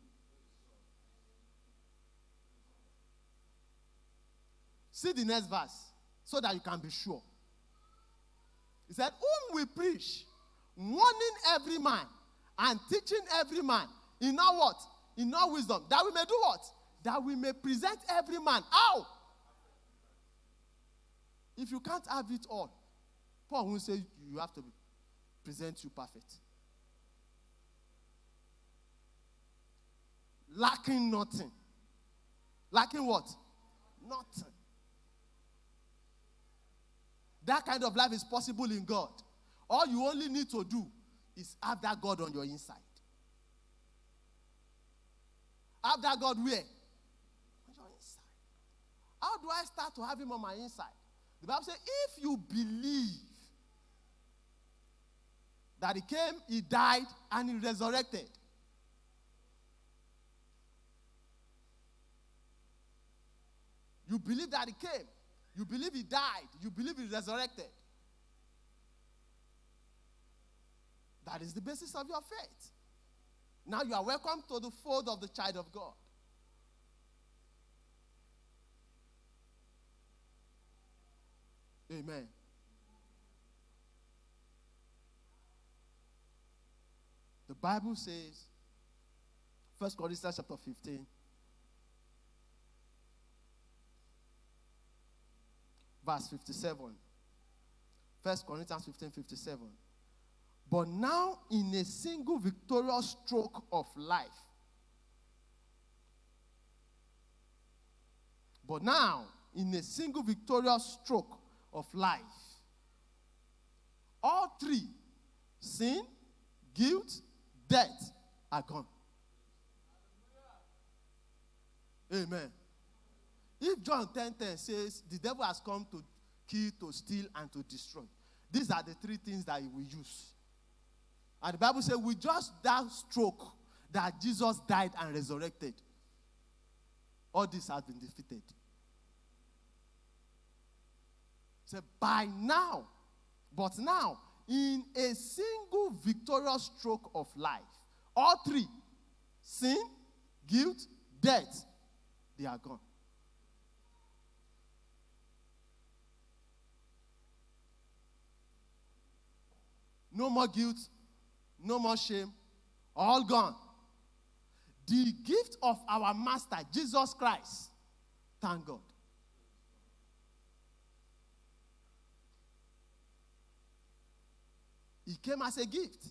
See the next verse so that you can be sure. He said, whom we preach, warning every man and teaching every man in all what? In all wisdom. That we may do what? That we may present every man. How? If you can't have it all, Paul will say you have to present you perfect. Lacking nothing. Lacking what? Nothing. That kind of life is possible in God. All you only need to do is have that God on your inside. Have that God where? On your inside. How do I start to have him on my inside? The Bible says, if you believe that he came, he died, and he resurrected. You believe that he came. You believe he died. You believe he resurrected. That is the basis of your faith. Now you are welcome to the fold of the child of God. Amen. The Bible says, 1 Corinthians chapter 15, verse 57. 1 Corinthians 15:57. But now in a single victorious stroke of life. But now in a single victorious stroke of life. All three, sin, guilt, death, are gone. Amen. If John 10:10 says the devil has come to kill, to steal, and to destroy, these are the three things that he will use. And the Bible says with just that stroke that Jesus died and resurrected, all this has been defeated. So by now, but now, in a single victorious stroke of life, all three, sin, guilt, death, they are gone. No more guilt, no more shame, all gone. The gift of our Master, Jesus Christ. Thank God. He came as a gift.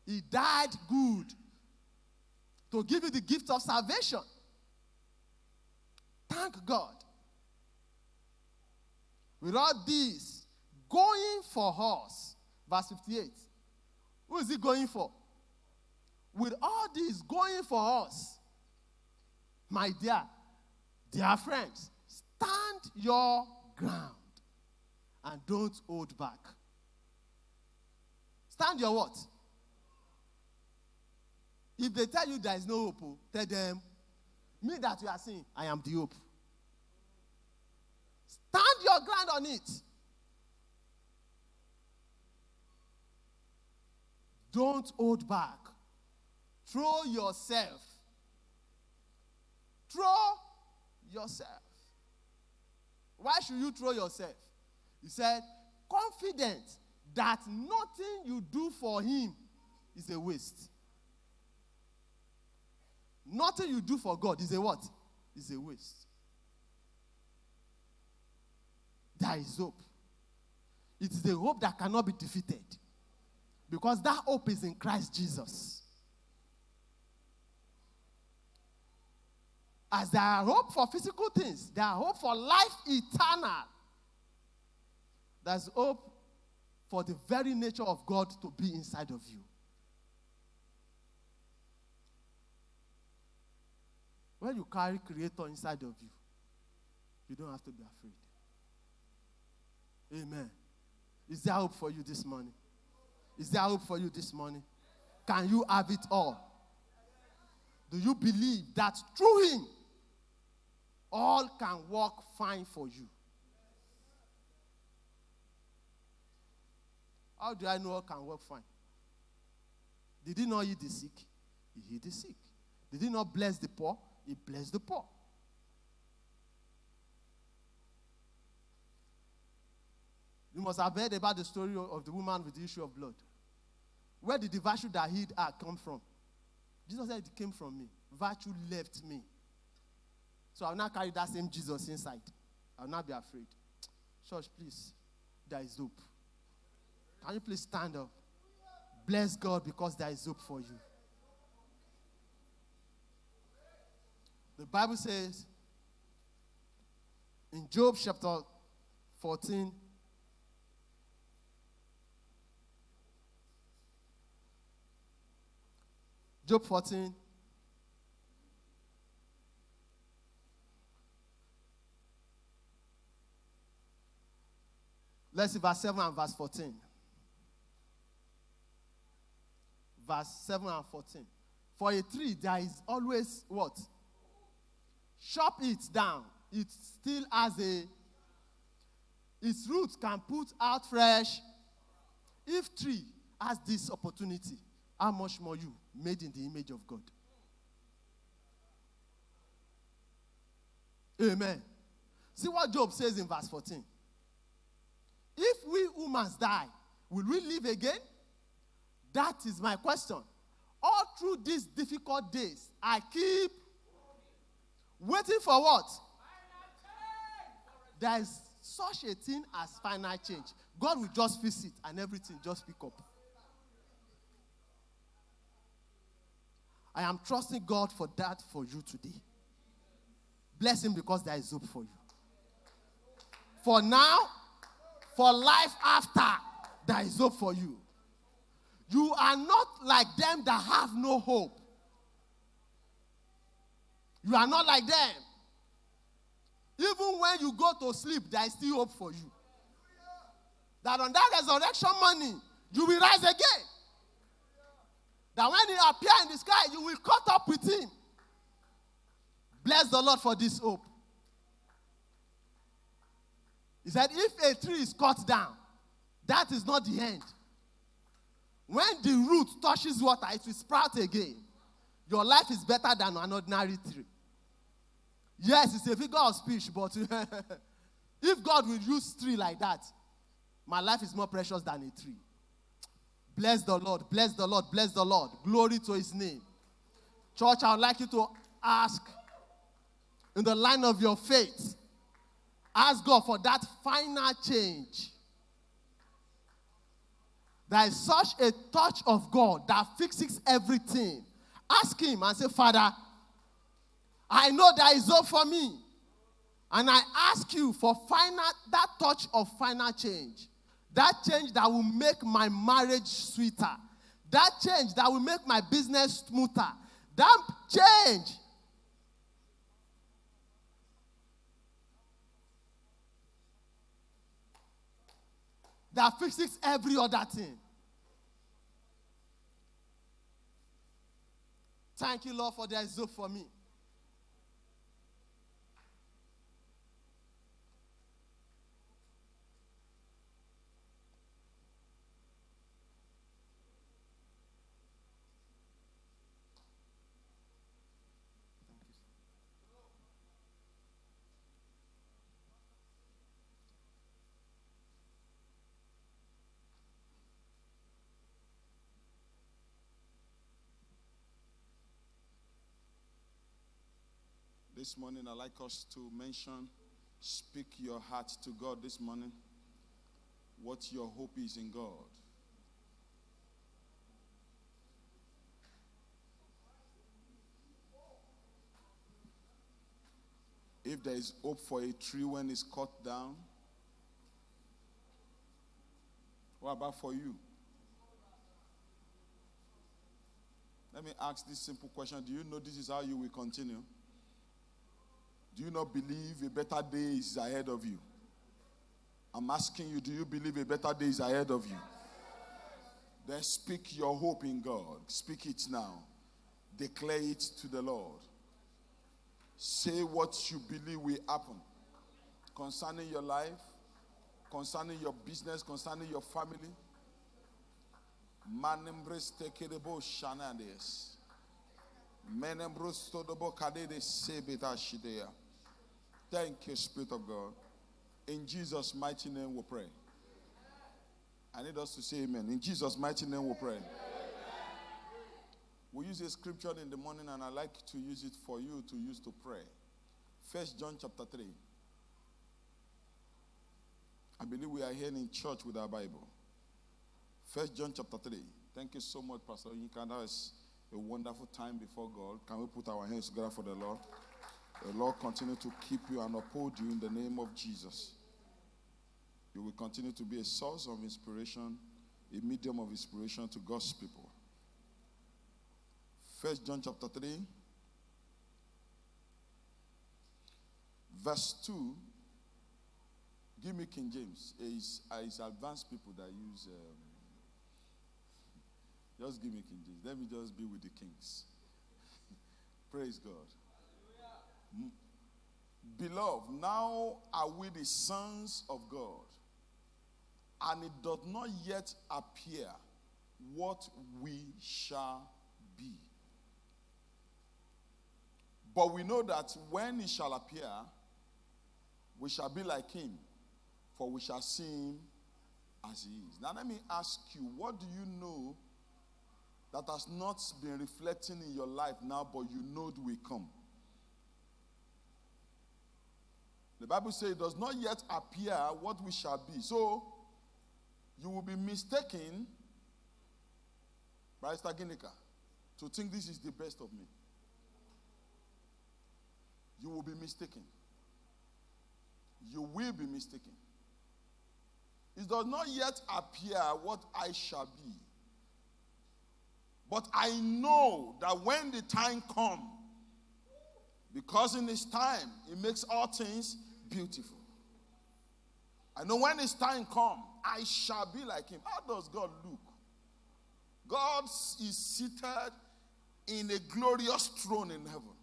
He died good to give you the gift of salvation. Thank God. With all this, going for us, verse 58. Who is he going for? With all this going for us, my dear friends, stand your ground and don't hold back. Stand your what? If they tell you there is no hope, tell them, me that you are seeing, I am the hope. Stand your ground on it. Don't hold back. Throw yourself. Throw yourself. Why should you throw yourself? He said, confident that nothing you do for him is a waste. Nothing you do for God is a what? Is a waste. There is hope. It is a hope that cannot be defeated. Because that hope is in Christ Jesus. As there are hope for physical things, there are hope for life eternal. There's hope for the very nature of God to be inside of you. When you carry Creator inside of you, you don't have to be afraid. Amen. Is there hope for you this morning? Is there hope for you this morning? Can you have it all? Do you believe that through him, all can work fine for you? How do I know all can work fine? Did he not heal the sick? He healed the sick. Did he not bless the poor? He blessed the poor. You must have heard about the story of the woman with the issue of blood. Where did the virtue that healed her come from? Jesus said it came from me. Virtue left me. So I will not carry that same Jesus inside. I will not be afraid. Church, please, there is hope. Can you please stand up? Bless God because there is hope for you. The Bible says in Job chapter 14, Job 14, let's see verse 7 and verse 14. Verse 7 and 14. For a tree there is always what? Chop it down. It still has its roots can put out fresh. If tree has this opportunity, how much more you, made in the image of God? Amen. See what Job says in verse 14. If we who must die, will we live again? That is my question. All through these difficult days, I keep waiting for what? There is such a thing as final change. God will just fix it and everything just pick up. I am trusting God for that for you today. Bless him because there is hope for you. For now, for life after, there is hope for you. You are not like them that have no hope. You are not like them. Even when you go to sleep, there is still hope for you. That on that resurrection morning, you will rise again. That when he appears in the sky, you will cut up with him. Bless the Lord for this hope. He said, if a tree is cut down, that is not the end. When the root touches water, it will sprout again. Your life is better than an ordinary tree. Yes, it's a figure of speech, but if God will use tree like that, my life is more precious than a tree. Bless the Lord, bless the Lord, bless the Lord. Glory to his name. Church, I would like you to ask in the line of your faith. Ask God for that final change. There is such a touch of God that fixes everything. Ask him and say, Father, I know there is hope for me. And I ask you for that touch of final change. That change that will make my marriage sweeter. That change that will make my business smoother. That change that fixes every other thing. Thank you, Lord, for there is hope for me.
This morning, I'd like us to mention, speak your heart to God this morning, what your hope is in God. If there is hope for a tree when it's cut down, what about for you? Let me ask this simple question. Do you know this is how you will continue? Do you not believe a better day is ahead of you? I'm asking you, do you believe a better day is ahead of you? Then speak your hope in God. Speak it now. Declare it to the Lord. Say what you believe will happen concerning your life, concerning your business, concerning your family. Manembres tekerebo shanandes. Menembros todobo kadede sebeta shidea. Thank you, Spirit of God. In Jesus' mighty name we pray. I need us to say amen. In Jesus' mighty name we pray. We use a scripture in the morning, and I like to use it for you to use to pray. 1 John chapter 3. I believe we are here in church with our Bible. 1 John chapter 3. Thank you so much, Pastor Yinka. That was a wonderful time before God. Can we put our hands together for the Lord? The Lord continue to keep you and uphold you in the name of Jesus. You will continue to be a source of inspiration, a medium of inspiration to God's people. 1 John chapter 3, verse 2. Give me King James. It's advanced people that use... just give me King James. Let me just be with the kings. Praise God. Beloved, now are we the sons of God, and it doth not yet appear what we shall be. But we know that when he shall appear, we shall be like him, for we shall see him as he is. Now let me ask you, what do you know that has not been reflecting in your life now, but you know it will come? The Bible says it does not yet appear what we shall be. So, you will be mistaken, Barrister Ginika, to think this is the best of me. You will be mistaken. You will be mistaken. It does not yet appear what I shall be. But I know that when the time comes, because in his time, he makes all things beautiful. I know when his time comes, I shall be like him. How does God look? God is seated in a glorious throne in heaven.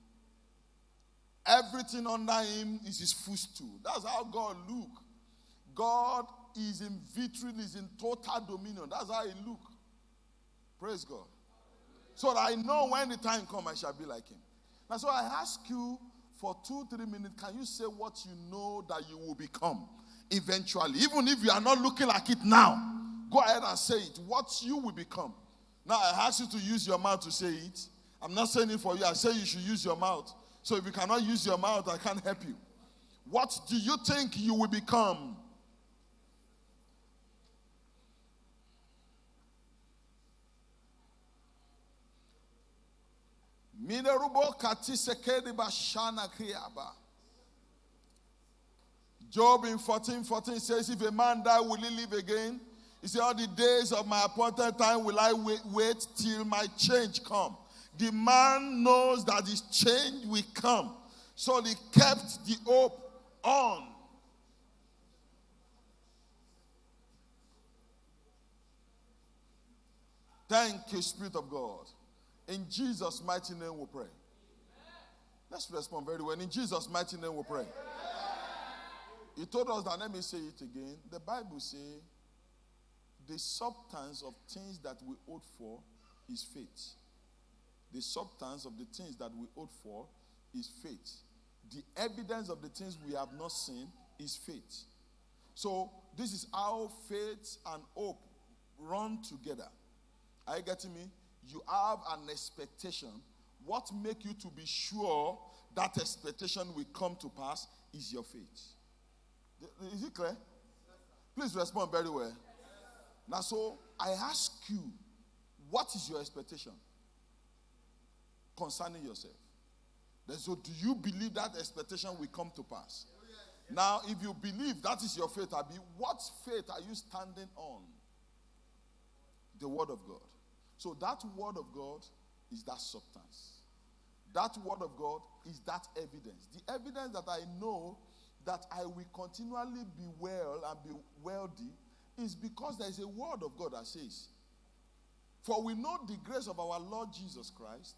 Everything under him is his footstool. That's how God looks. God is in victory, is in total dominion. That's how he looks. Praise God. So that I know when the time comes, I shall be like him. Now, so I ask you for 2-3 minutes, can you say what you know that you will become eventually? Even if you are not looking like it now, go ahead and say it. What you will become. Now, I ask you to use your mouth to say it. I'm not saying it for you. I say you should use your mouth. So if you cannot use your mouth, I can't help you. What do you think you will become? Job in 14:14 says, if a man die, will he live again? He said, all the days of my appointed time will I wait till my change come. The man knows that his change will come. So he kept the hope on. Thank you, Spirit of God. In Jesus' mighty name we pray. Let's respond very well. In Jesus' mighty name we pray. He told us that, let me say it again. The Bible says, the substance of things that we hope for is faith. The substance of the things that we hope for is faith. The evidence of the things we have not seen is faith. So, this is how faith and hope run together. Are you getting me? You have an expectation. What makes you to be sure that expectation will come to pass is your faith. Is it clear? Please respond very well. Now, so I ask you, what is your expectation concerning yourself? So, do you believe that expectation will come to pass? Now, if you believe that is your faith, Abi, what faith are you standing on? The Word of God. So, that Word of God is that substance. That Word of God is that evidence. The evidence that I know that I will continually be well and be wealthy is because there is a word of God that says, for we know the grace of our Lord Jesus Christ,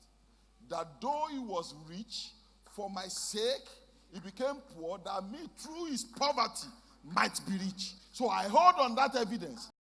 that though he was rich, for my sake he became poor, that me through his poverty might be rich. So I hold on that evidence.